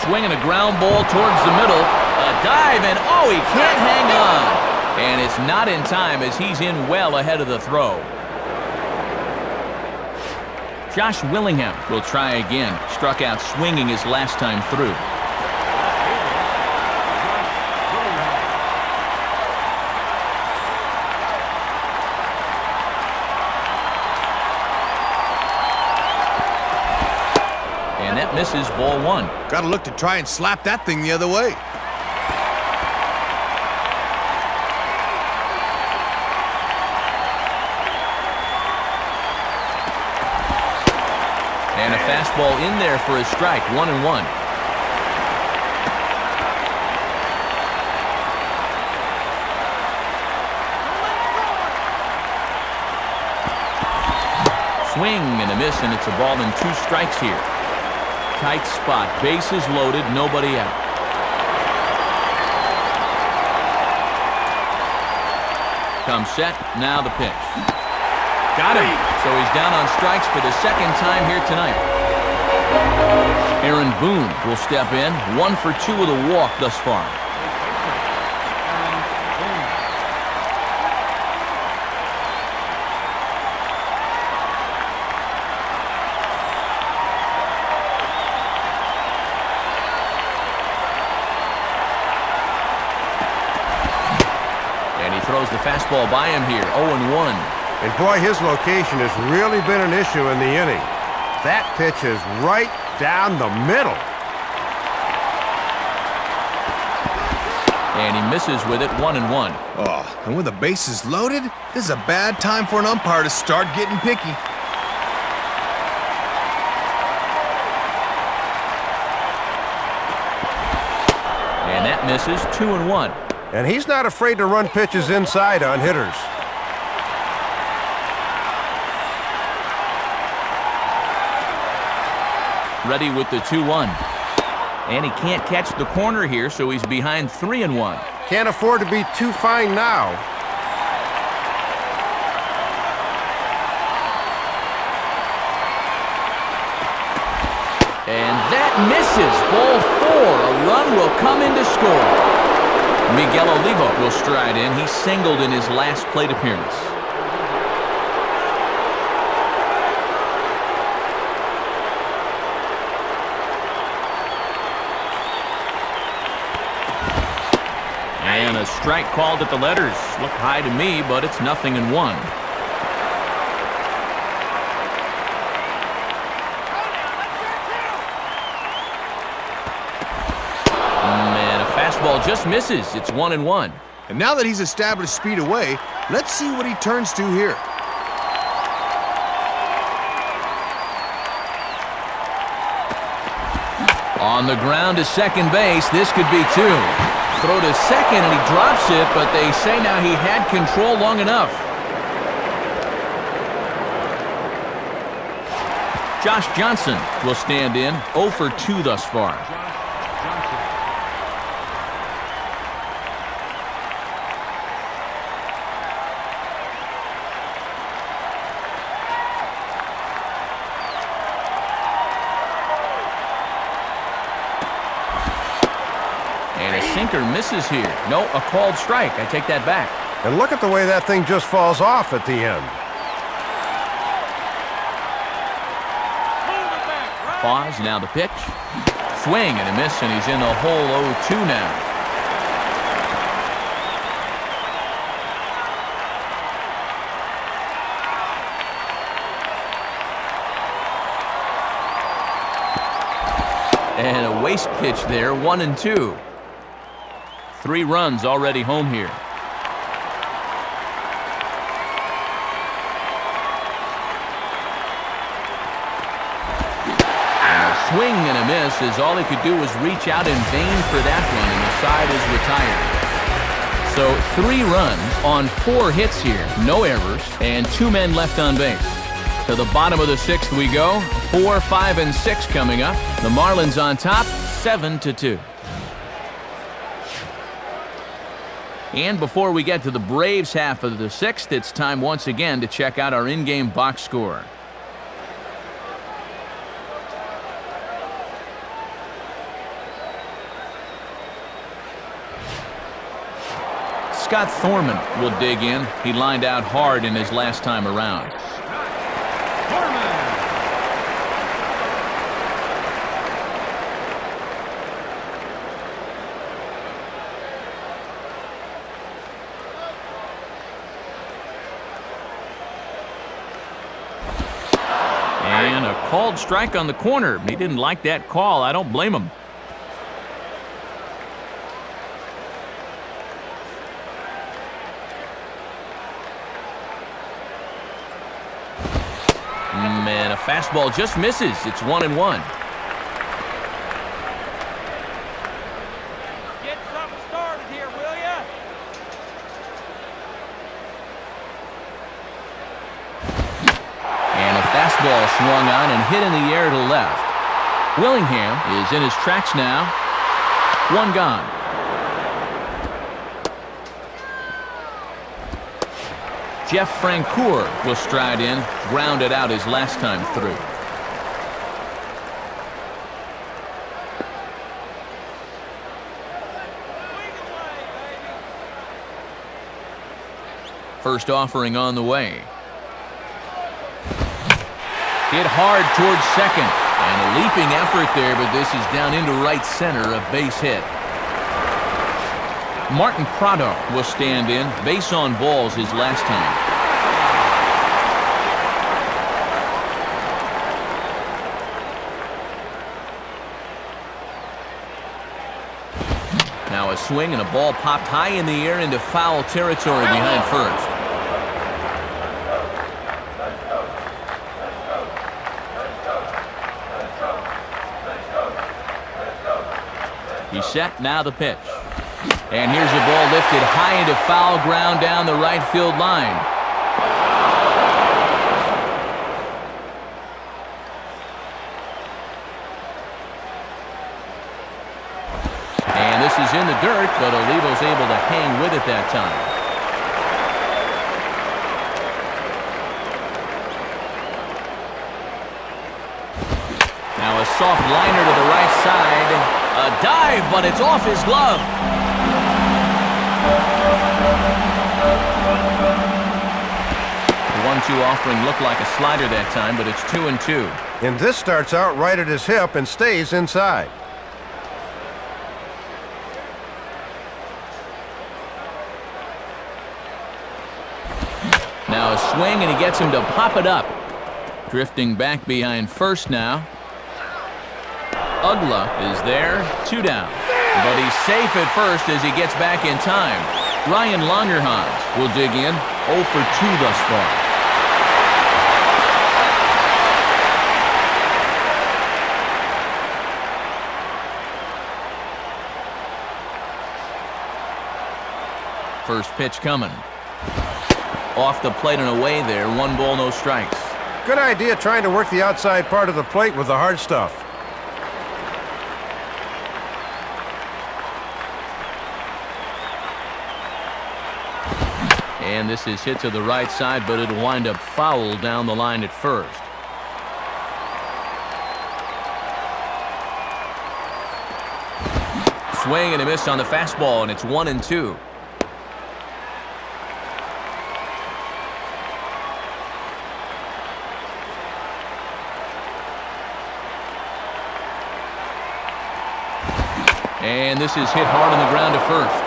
Swinging a ground ball towards the middle. A dive, and oh, he can't hang on. And it's not in time as he's in well ahead of the throw. Josh Willingham will try again. Struck out swinging his last time through. And that misses, ball one. Got to look to try and slap that thing the other way. And a fastball in there for a strike, 1-1. Swing and a miss, and it's a ball and 2 strikes here. Tight spot, bases loaded, nobody out. Comes set, now the pitch. Got him. So he's down on strikes for the second time here tonight. Aaron Boone will step in, 1 for 2 with a walk thus far. And he throws the fastball by him here, 0-1. And boy, his location has really been an issue in the inning. That pitch is right down the middle. And he misses with it, 1-1. Oh, and with the bases loaded, this is a bad time for an umpire to start getting picky. And that misses, 2-1. And he's not afraid to run pitches inside on hitters. Ready with the 2-1. And he can't catch the corner here, so he's behind 3-1. Can't afford to be too fine now. And that misses. Ball 4. A run will come in to score. Miguel Olivo will stride in. He singled in his last plate appearance. And a strike called at the letters. Looked high to me, but it's 0-1. And a fastball just misses. It's 1-1. And now that he's established speed away, let's see what he turns to here. On the ground to second base. This could be 2. Throw to second, and he drops it, but they say now he had control long enough. Josh Johnson will stand in, 0 for 2 thus far. And a sinker misses here. No, a called strike. I take that back. And look at the way that thing just falls off at the end. Pause, now the pitch. Swing and a miss, and he's in the hole 0-2 now. And a waste pitch there, 1-2. 3 runs already home here. And a swing and a miss, as all he could do was reach out in vain for that one, and the side is retired. So 3 runs on 4 hits here, no errors, and 2 men left on base. To the bottom of the 6th we go. 4, 5, and 6 coming up. The Marlins on top, 7-2. And before we get to the Braves half of the 6th, it's time once again to check out our in-game box score. Scott Thorman will dig in. He lined out hard in his last time around. And a called strike on the corner. He didn't like that call. I don't blame him. Man, a fastball just misses. It's 1-1. Get something started here, will ya? And a fastball swung on and hit in the air to left. Willingham is in his tracks now. 1 gone. Jeff Francoeur will stride in, grounded out his last time through. Swing away, baby. First offering on the way. Hit hard towards second. And a leaping effort there, but this is down into right center, a base hit. Martin Prado will stand in, base on balls his last time. Now a swing and a ball popped high in the air into foul territory behind first. He's set, now the pitch. And here's a ball lifted high into foul ground down the right field line. And this is in the dirt, but Olivo's able to hang with it that time. Now a soft liner to the right side. A dive, but it's off his glove. The 1-2 offering looked like a slider that time, but it's 2-2. And this starts out right at his hip and stays inside. Now a swing, and he gets him to pop it up. Drifting back behind first now. Ugla is there, 2 down. But he's safe at first as he gets back in time. Ryan Longerhans will dig in, 0 for 2 thus far. First pitch coming. Off the plate and away there, 1 ball, no strikes. Good idea trying to work the outside part of the plate with the hard stuff. And this is hit to the right side, but it'll wind up foul down the line at first. Swing and a miss on the fastball, and it's 1-2. And this is hit hard on the ground to first.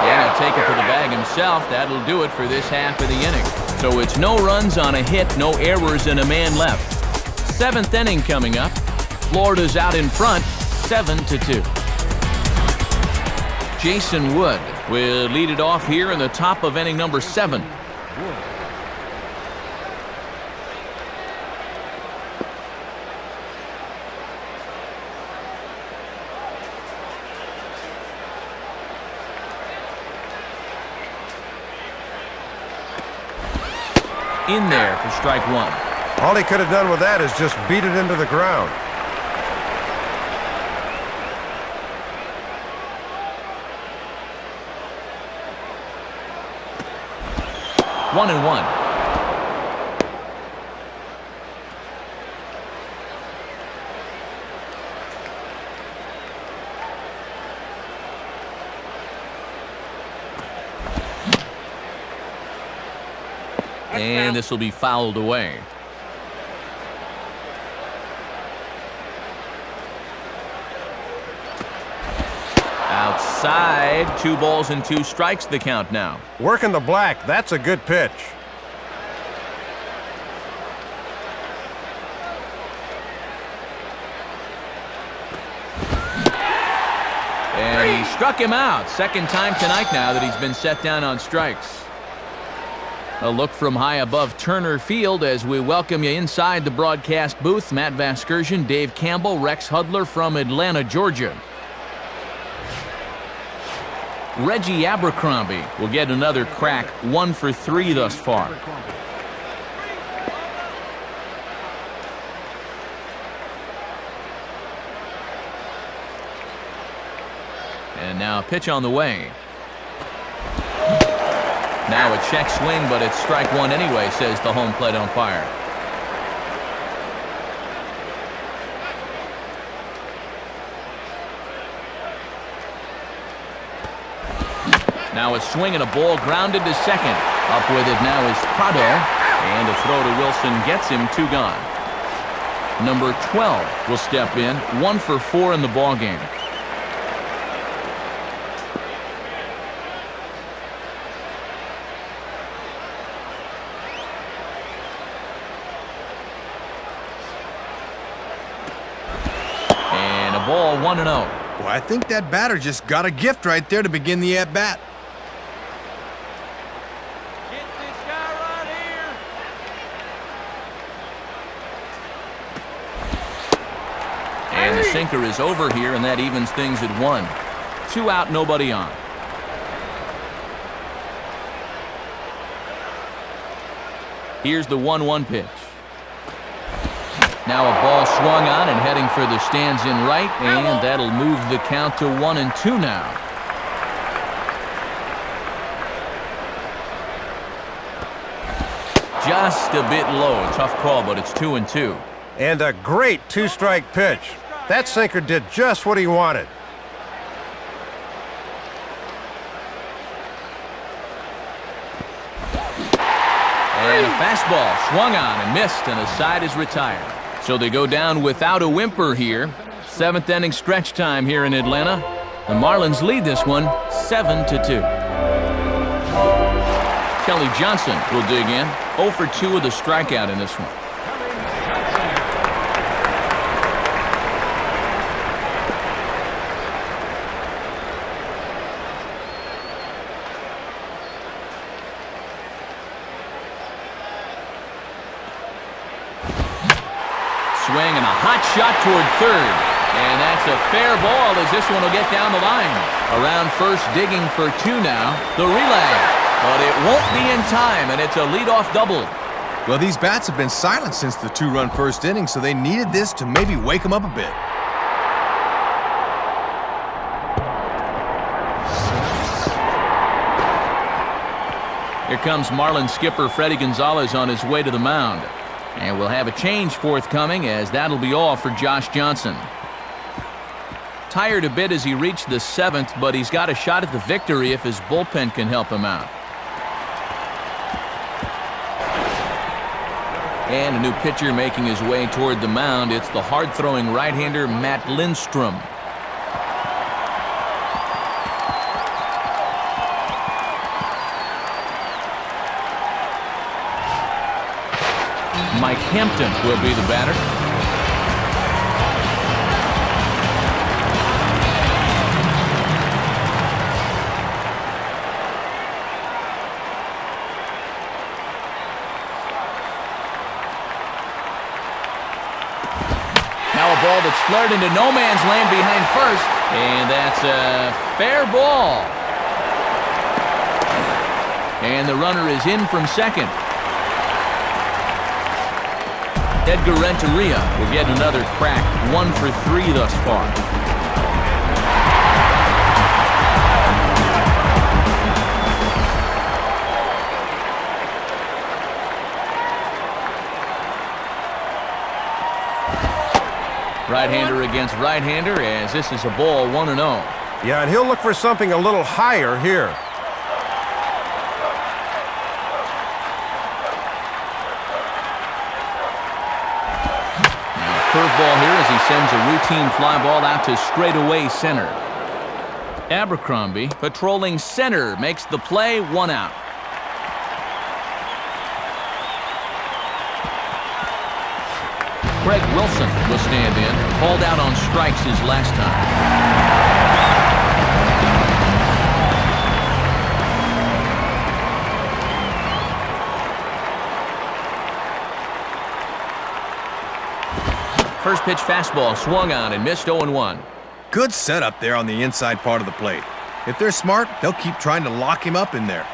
And he'll take it to the bag himself. That'll do it for this half of the inning. So it's no runs on a hit, no errors, and a man left. 7th inning coming up. Florida's out in front, 7-2. Jason Wood will lead it off here in the top of inning number 7. in there for strike one. All he could have done with that is just beat it into the ground. One and one. And this will be fouled away. Outside, 2 balls and 2 strikes the count now. Working the black, that's a good pitch. And he struck him out. Second time tonight now that he's been set down on strikes. A look from high above Turner Field as we welcome you inside the broadcast booth. Matt Vasgersian, Dave Campbell, Rex Hudler from Atlanta, Georgia. Reggie Abercrombie will get another crack, 1 for 3 thus far. And now a pitch on the way. Now a check swing, but it's strike one anyway, says the home plate umpire. Now a swing and a ball grounded to second. Up with it now is Prado. And a throw to Wilson gets him 2 gone. Number 12 will step in, 1 for 4 in the ballgame. And a ball, 1-0. Well, I think that batter just got a gift right there to begin the at-bat. Get this guy right here. And the sinker is over here, and that evens things at 1. 2 out, nobody on. Here's the 1-1 pitch. Now a ball swung on and heading for the stands in right, and that'll move the count to 1-2 now. Just a bit low. Tough call, but it's 2-2. And a great 2-strike pitch. That sinker did just what he wanted. And a fastball swung on and missed, and the side is retired. So they go down without a whimper here. 7th inning stretch time here in Atlanta. The Marlins lead this one 7-2. Kelly Johnson will dig in. 0 for 2 with a strikeout in this one. Swing and a hot shot toward third. And that's a fair ball as this one will get down the line. Around first, digging for 2 now. The relay. But it won't be in time, and it's a leadoff double. Well, these bats have been silent since the 2-run first inning, so they needed this to maybe wake them up a bit. Here comes Marlins skipper Freddie Gonzalez on his way to the mound. And we'll have a change forthcoming, as that'll be all for Josh Johnson. Tired a bit as he reached the 7th, but he's got a shot at the victory if his bullpen can help him out. And a new pitcher making his way toward the mound. It's the hard-throwing right-hander Matt Lindstrom. Mike Hampton will be the batter. Now a ball that's flared into no man's land behind first, and that's a fair ball. And the runner is in from second. Edgar Renteria will get another crack, 1 for 3 thus far. Right-hander against right-hander, as this is a ball 1-0. Yeah, and he'll look for something a little higher here. Curveball here as he sends a routine fly ball out to straightaway center. Abercrombie, patrolling center, makes the play, 1 out. Craig Wilson will stand in, called out on strikes his last time. First pitch fastball swung on and missed 0-1. Good setup there on the inside part of the plate. If they're smart, they'll keep trying to lock him up in there.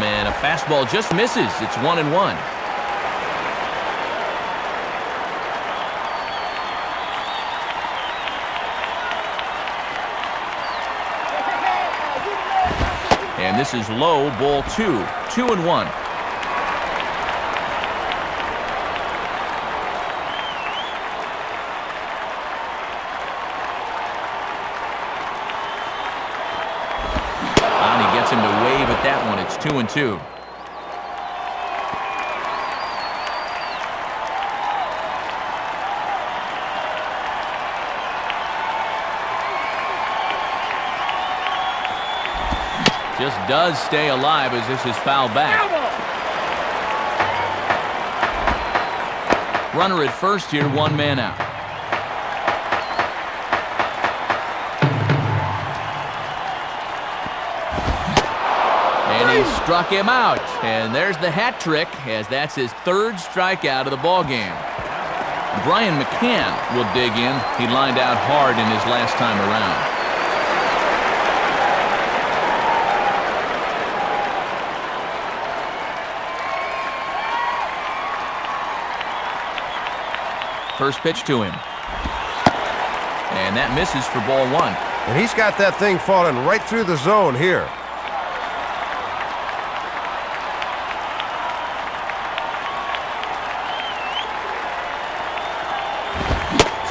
Man, a fastball just misses. It's 1-1. And this is low, ball 2. 2-1. And he gets him to wave at that one. It's 2-2. Just does stay alive as this is fouled back. Runner at first here, 1 man out. And he struck him out. And there's the hat trick, as that's his 3rd strikeout of the ballgame. Brian McCann will dig in. He lined out hard in his last time around. First pitch to him. And that misses for ball 1. And he's got that thing falling right through the zone here.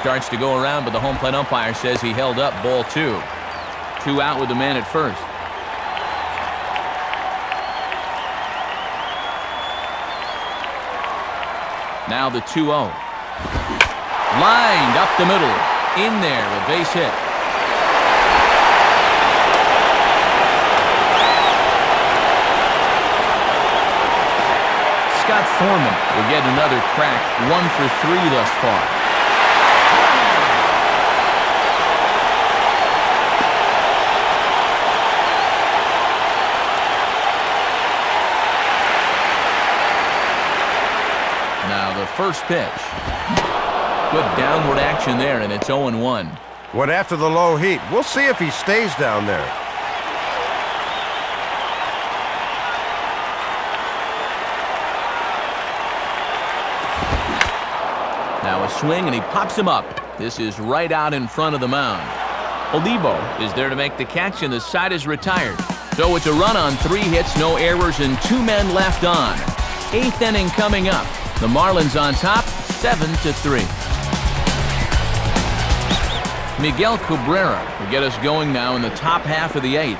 Starts to go around, but the home plate umpire says he held up ball 2. 2 out with the man at first. Now the 2-0. Lined up the middle. In there, a base hit. Scott Thorman will get another crack. 1 for 3 thus far. Now the first pitch. Good downward action there, and it's 0-1. Went after the low heat. We'll see if he stays down there. Now a swing, and he pops him up. This is right out in front of the mound. Olivo is there to make the catch, and the side is retired. So it's a run on 3 hits, no errors, and 2 men left on. 8th inning coming up. The Marlins on top, 7-3. Miguel Cabrera will get us going now in the top half of the 8th.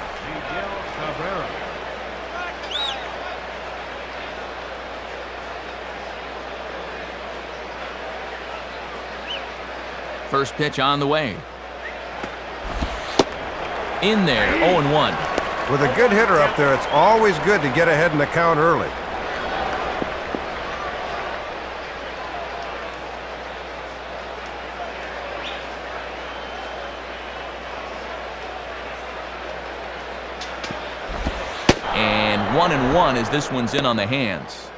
First pitch on the way. In there, 0-1. With a good hitter up there, it's always good to get ahead in the count early. And 1-1 as this one's in on the hands.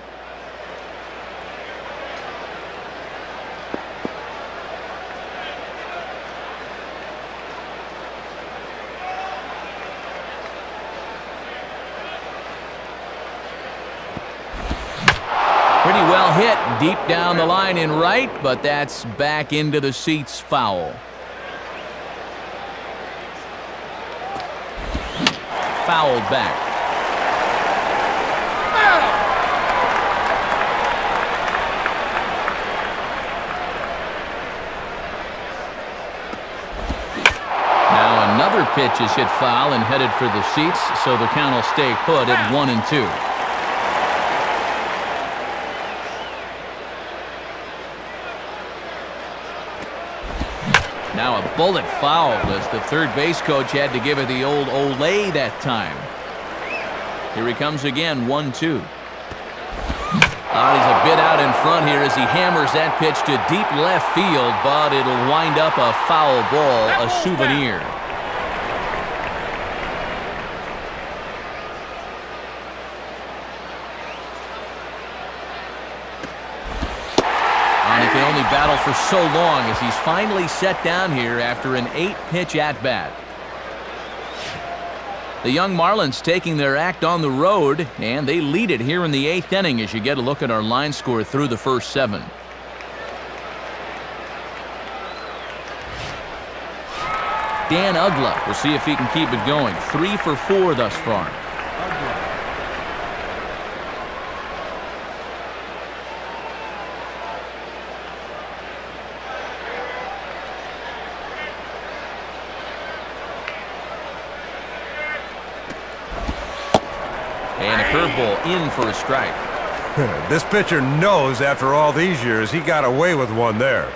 Pretty well hit deep down the line in right, but that's back into the seats, foul. Fouled back. Now another pitch is hit foul and headed for the seats, so the count will stay put at 1-2. Now a bullet foul as the third base coach had to give it the old Olay that time. Here he comes again, 1-2. He's a bit out in front here as he hammers that pitch to deep left field, but it'll wind up a foul ball, a souvenir. And he can only battle for so long as he's finally set down here after an 8-pitch at-bat. The young Marlins taking their act on the road, and they lead it here in the 8th inning as you get a look at our line score through the first 7. Dan Ugla will see if he can keep it going. 3 for 4 thus far. And a curveball in for a strike. This pitcher knows after all these years he got away with one there.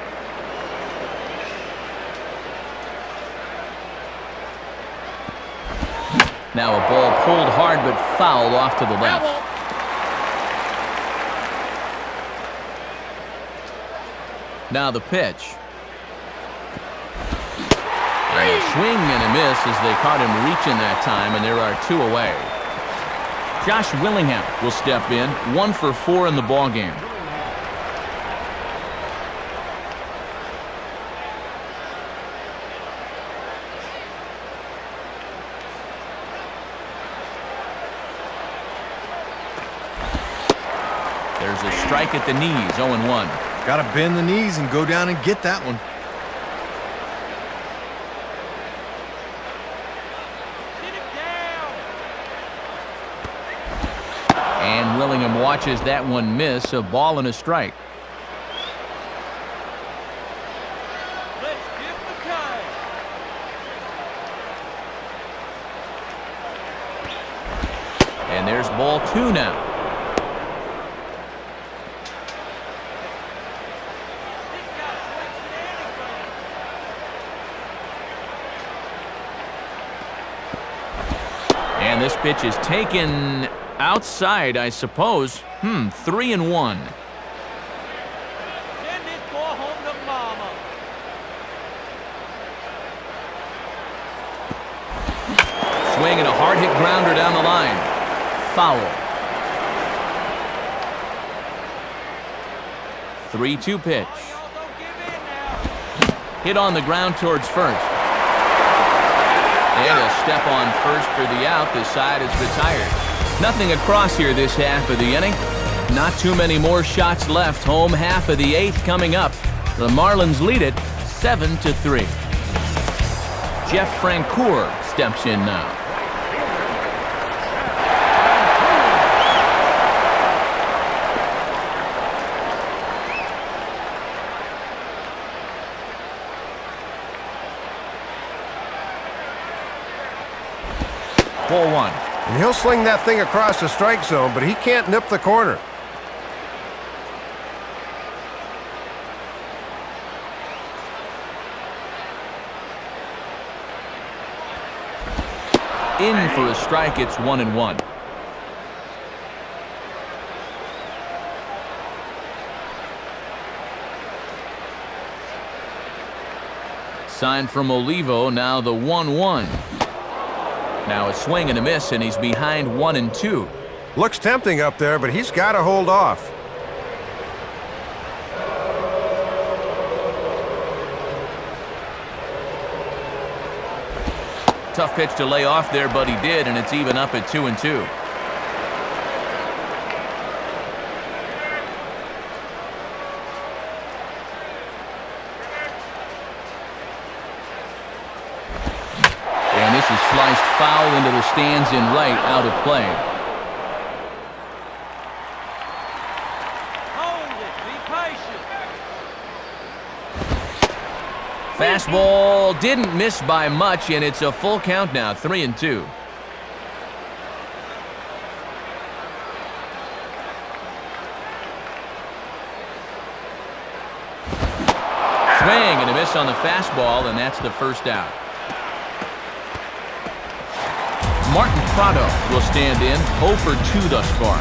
Now a ball pulled hard but fouled off to the left. Now the pitch. And a swing and a miss as they caught him reaching that time, and there are 2 away. Josh Willingham will step in, 1 for 4 in the ballgame. There's a strike at the knees, 0-1. Got to bend the knees and go down and get that one. And Willingham watches that one miss, a ball and a strike. Let's get the time. And there's ball 2 now. This guy swings at anything. And this pitch is taken outside, I suppose. 3-1. Send this boy home to mama. Swing and a hard hit grounder down the line. Foul. 3-2 pitch. Y'all don't give in now. Hit on the ground towards first. And a step on first for the out. The side is retired. Nothing across here this half of the inning. Not too many more shots left. Home half of the 8th coming up. The Marlins lead it 7-3. Jeff Francoeur steps in now. Ball 1. And he'll sling that thing across the strike zone, but he can't nip the corner. In for a strike, it's 1-1. Sign from Olivo, now the 1-1. Now a swing and a miss, and he's behind 1-2. Looks tempting up there, but he's got to hold off. Tough pitch to lay off there, but he did, and it's even up at 2-2. is sliced foul into the stands in right, out of play. Hold it. Be patient. Fastball didn't miss by much, and it's a full count now, 3-2. Swing and a miss on the fastball, and that's the first out. Martin Prado will stand in, 0 for 2 thus far.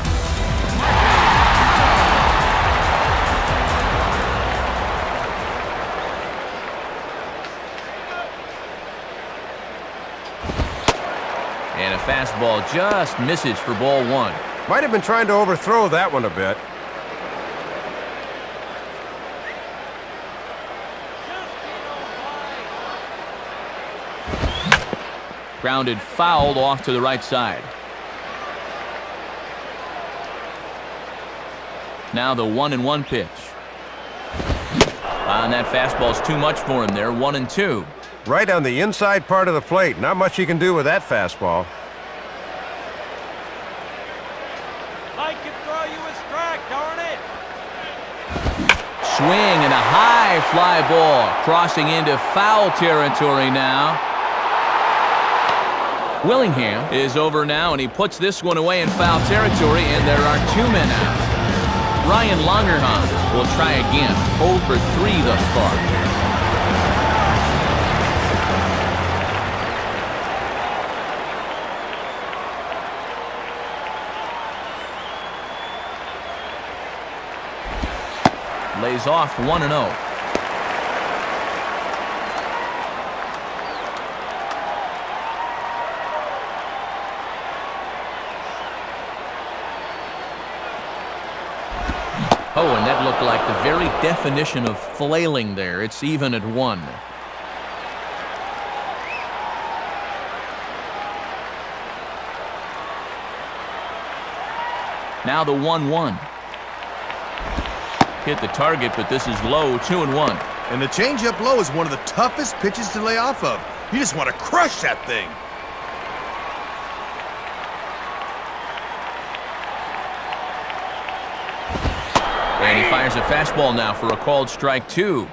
And a fastball just misses for ball 1. Might have been trying to overthrow that one a bit. Grounded fouled off to the right side. Now the 1-1 pitch. And that fastball's too much for him there, 1-2. Right on the inside part of the plate. Not much he can do with that fastball. I can throw you a strike, darn it. Swing and a high fly ball crossing into foul territory now. Willingham is over now, and he puts this one away in foul territory, and there are 2 men out. Ryan Longerhans will try again, 0 for 3 thus far. Lays off 1-0. Oh, and that looked like the very definition of flailing there. It's even at 1. Now the 1-1. Hit the target, but this is low, 2-1. And the changeup low is one of the toughest pitches to lay off of. You just want to crush that thing. And he fires a fastball now for a called strike 2.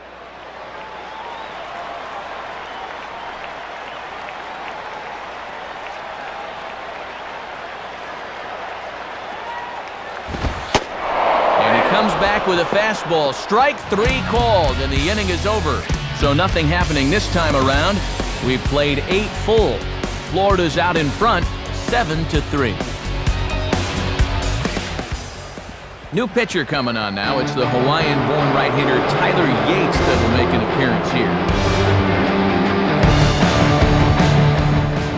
And he comes back with a fastball. Strike 3 called, and the inning is over. So nothing happening this time around. We played 8 full. Florida's out in front, 7-3. New pitcher coming on now. It's the Hawaiian-born right hitter Tyler Yates that will make an appearance here.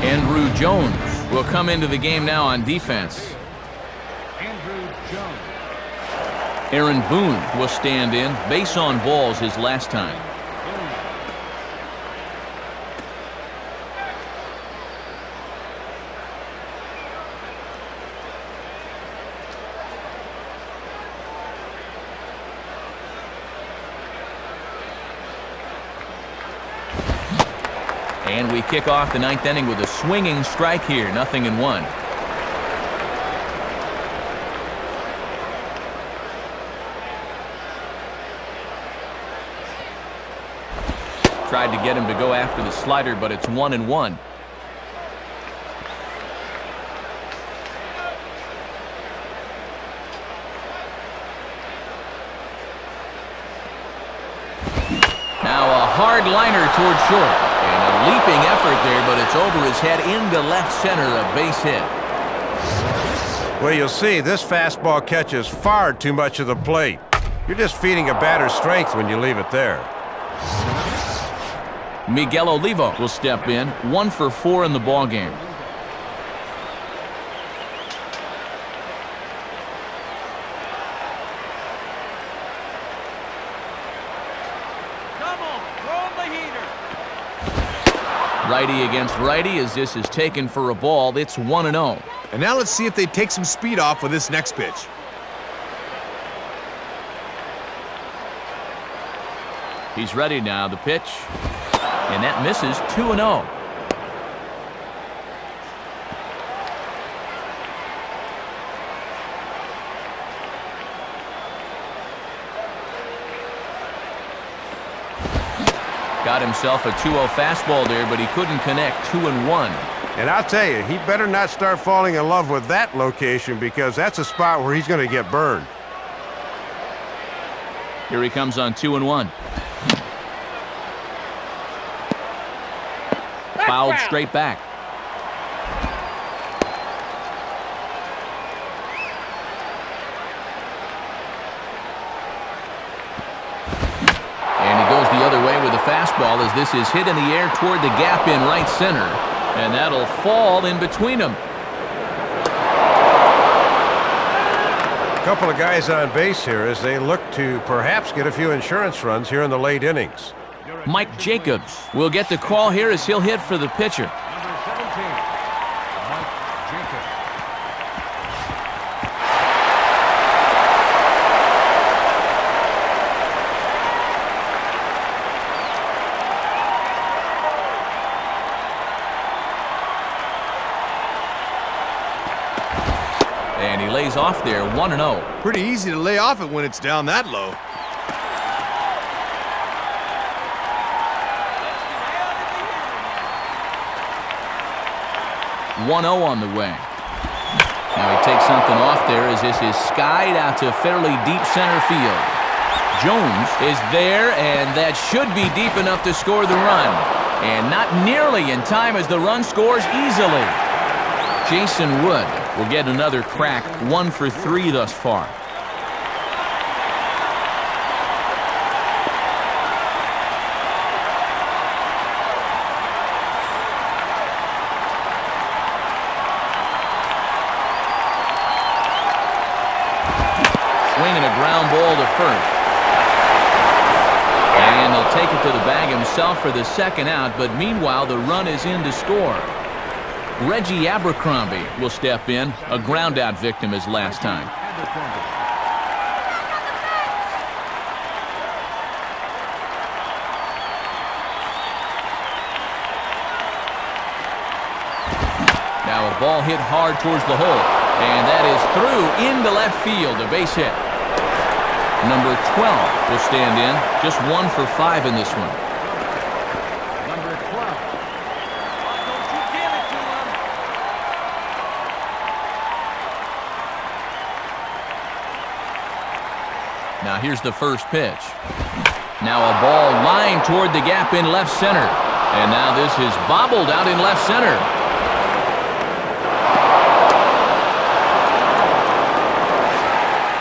Andrew Jones will come into the game now on defense. Andrew Jones. Aaron Boone will stand in. Base on balls his last time. And we kick off the 9th inning with a swinging strike here, 0-1. Tried to get him to go after the slider, but it's 1-1. Now a hard liner toward short. And a leaping effort there, but it's over his head into left center, a base hit. Well, you'll see this fastball catches far too much of the plate. You're just feeding a batter's strength when you leave it there. Miguel Olivo will step in, 1 for 4 in the ballgame. Come on, throw him the heater. Righty against righty as this is taken for a ball. It's 1-0. And now let's see if they take some speed off with this next pitch. He's ready now, the pitch. And that misses, 2-0. Got himself a 2-0 fastball there, but he couldn't connect. 2-1. And I'll tell you, he better not start falling in love with that location, because that's a spot where he's going to get burned. Here he comes on 2-1. Fouled straight back. And he goes the other way with a fastball as this is hit in the air toward the gap in right center. And that'll fall in between them. A couple of guys on base here as they look to perhaps get a few insurance runs here in the late innings. Mike Jacobs will get the call here as he'll hit for the pitcher. Number 17, Mike Jacobs. And he lays off there, 1-0. Pretty easy to lay off it when it's down that low. 1-0 on the way. Now he takes something off there as this is skied out to fairly deep center field. Jones is there, and that should be deep enough to score the run. And not nearly in time as the run scores easily. Jason Wood will get another crack, 1 for 3 thus far. Swinging a ground ball to first. And they'll take it to the bag himself for the second out, but meanwhile the run is in to score. Reggie Abercrombie will step in, a ground-out victim as last time. Now a ball hit hard towards the hole, and that is through into left field, a base hit. Number 12 will stand in, just 1 for 5 in this one. Number 12. Why don't you give it to him? Now here's the first pitch. Now a ball lined toward the gap in left center. And now this is bobbled out in left center.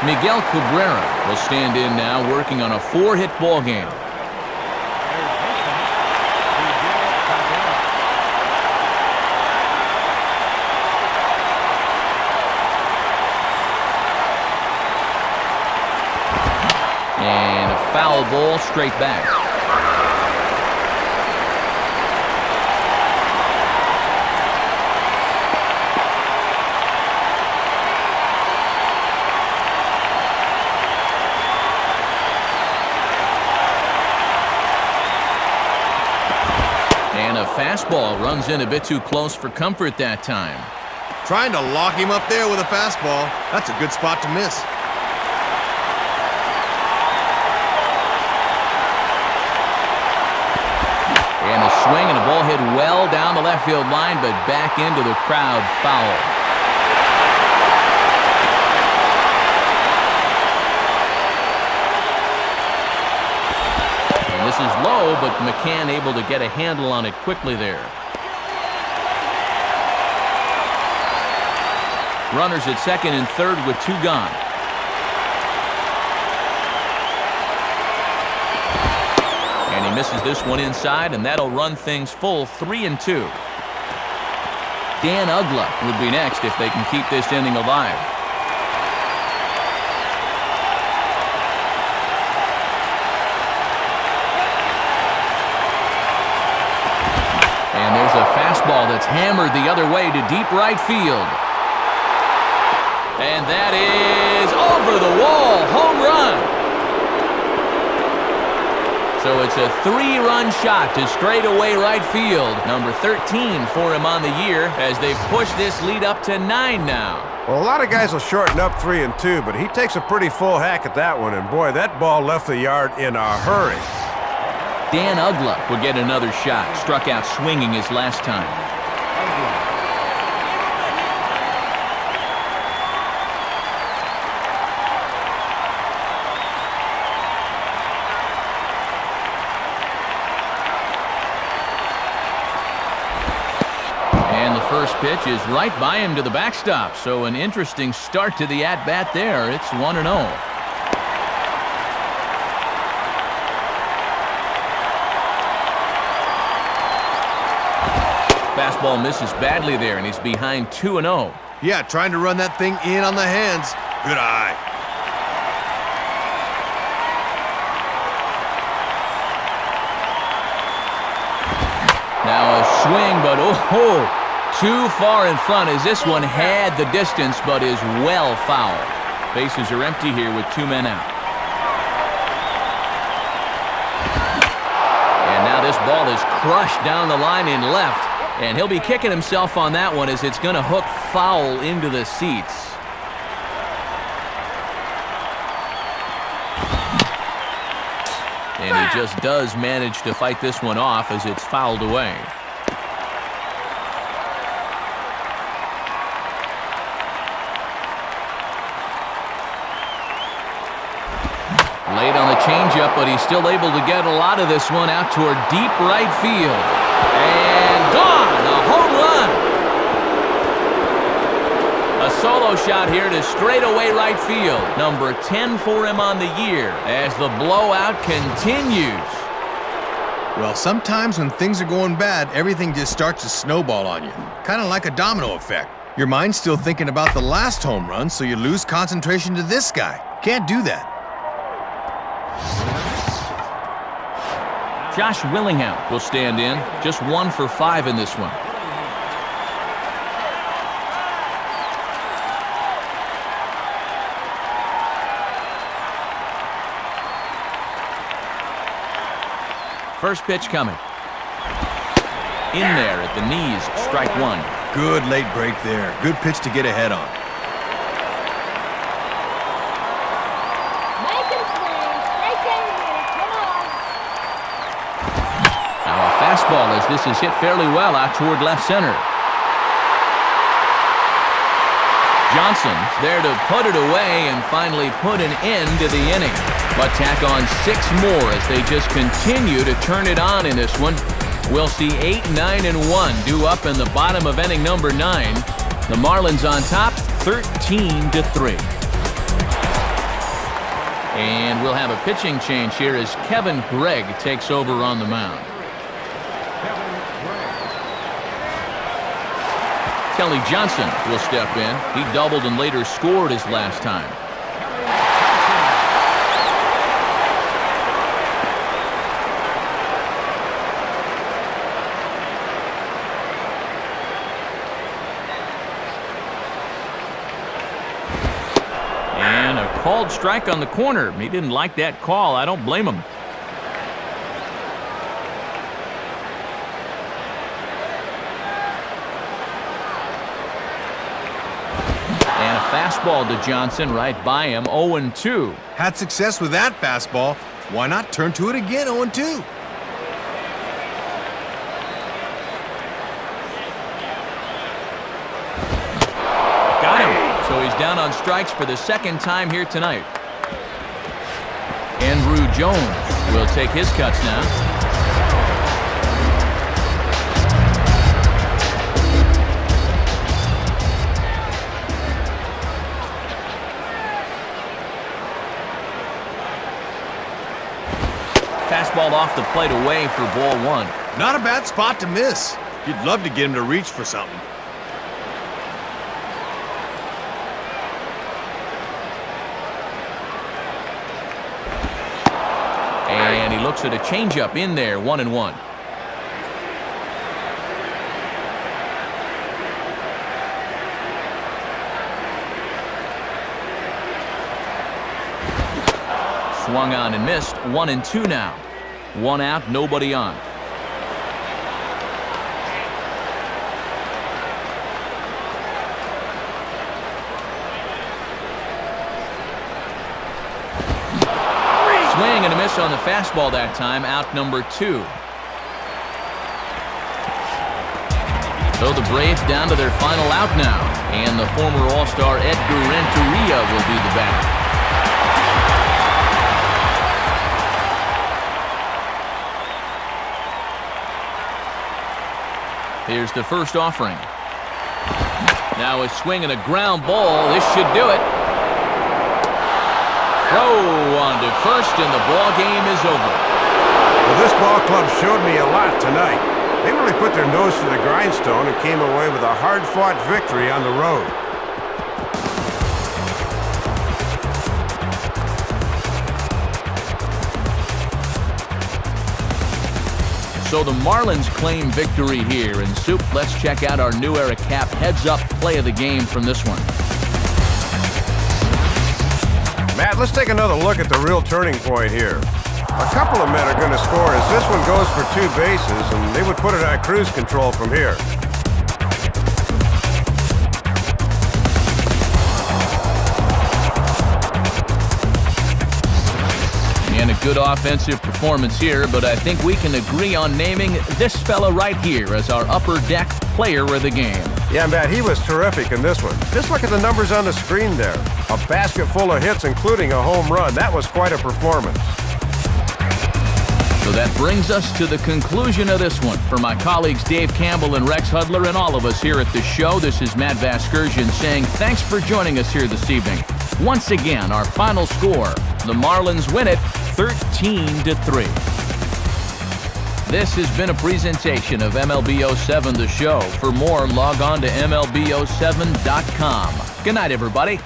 Miguel Cabrera will stand in now, working on a 4-hit ball game. And a foul ball straight back. And a fastball runs in a bit too close for comfort that time. Trying to lock him up there with a fastball. That's a good spot to miss. And a swing and a ball hit well down the left field line, but back into the crowd, foul. And this is low, but McCann able to get a handle on it quickly there. Runners at second and third with 2 gone. And he misses this one inside, and that'll run things full 3-2. Dan Ugla would be next if they can keep this inning alive. And there's a fastball that's hammered the other way to deep right field. And that is over the wall, home run. So it's a 3-run shot to straightaway right field. Number 13 for him on the year as they've pushed this lead up to 9 now. Well, a lot of guys will shorten up 3-2, but he takes a pretty full hack at that one, and boy, that ball left the yard in a hurry. Dan Ugla will get another shot. Struck out swinging his last time. And the first pitch is right by him to the backstop. So an interesting start to the at-bat there. It's 1-0. Fastball misses badly there, and he's behind 2-0. Yeah, trying to run that thing in on the hands. Good eye. Now a swing, but too far in front as this one had the distance, but is well foul. Bases are empty here with 2 men out. And now this ball is crushed down the line in left. And he'll be kicking himself on that one as it's going to hook foul into the seats. And he just does manage to fight this one off as it's fouled away. Late on the changeup, but he's still able to get a lot of this one out toward deep right field. And gone! A home run! A solo shot here to straightaway right field. Number 10 for him on the year as the blowout continues. Well, sometimes when things are going bad, everything just starts to snowball on you. Kind of like a domino effect. Your mind's still thinking about the last home run, so you lose concentration to this guy. Can't do that. Josh Willingham will stand in. Just 1 for 5 in this one. First pitch coming. In there at the knees, strike 1. Good late break there. Good pitch to get ahead on. Make him swing. Stay dangerous. Come on. Now a fastball as this is hit fairly well out toward left center. Johnson there to put it away and finally put an end to the inning. But tack on 6 more as they just continue to turn it on in this one. We'll see 8, 9, and 1 due up in the bottom of inning number 9. The Marlins on top, 13-3. And we'll have a pitching change here as Kevin Gregg takes over on the mound. Kelly Johnson will step in. He doubled and later scored his last time. And a called strike on the corner. He didn't like that call. I don't blame him. Fastball to Johnson right by him, 0-2. Had success with that fastball. Why not turn to it again, 0-2? Got him. So he's down on strikes for the second time here tonight. Andrew Jones will take his cuts now. Fastball off the plate away for ball 1. Not a bad spot to miss. You'd love to get him to reach for something. And he looks at a changeup in there, 1-1. Swung on and missed, 1-2 now. 1 out, nobody on. swing and a miss on the fastball that time, out number 2. So the Braves down to their final out now, and the former All-Star Edgar Renteria will be the batter. Here's the first offering. Now a swing and a ground ball. This should do it. Throw on to first, and the ball game is over. Well, this ball club showed me a lot tonight. They really put their nose to the grindstone and came away with a hard-fought victory on the road. So the Marlins claim victory here. And Soup, let's check out our new era cap heads-up play of the game from this one. Matt, let's take another look at the real turning point here. A couple of men are going to score as this one goes for 2 bases, and they would put it on cruise control from here. And a good offensive performance here, but I think we can agree on naming this fella right here as our upper deck player of the game. Yeah, Matt, he was terrific in this one. Just look at the numbers on the screen there. A basket full of hits, including a home run. That was quite a performance. So that brings us to the conclusion of this one. For my colleagues Dave Campbell and Rex Hudler and all of us here at the show, this is Matt Vasgersian saying thanks for joining us here this evening. Once again, our final score, the Marlins win it 13-3. This has been a presentation of MLB 07 The Show. For more, log on to MLB07.com. Good night, everybody.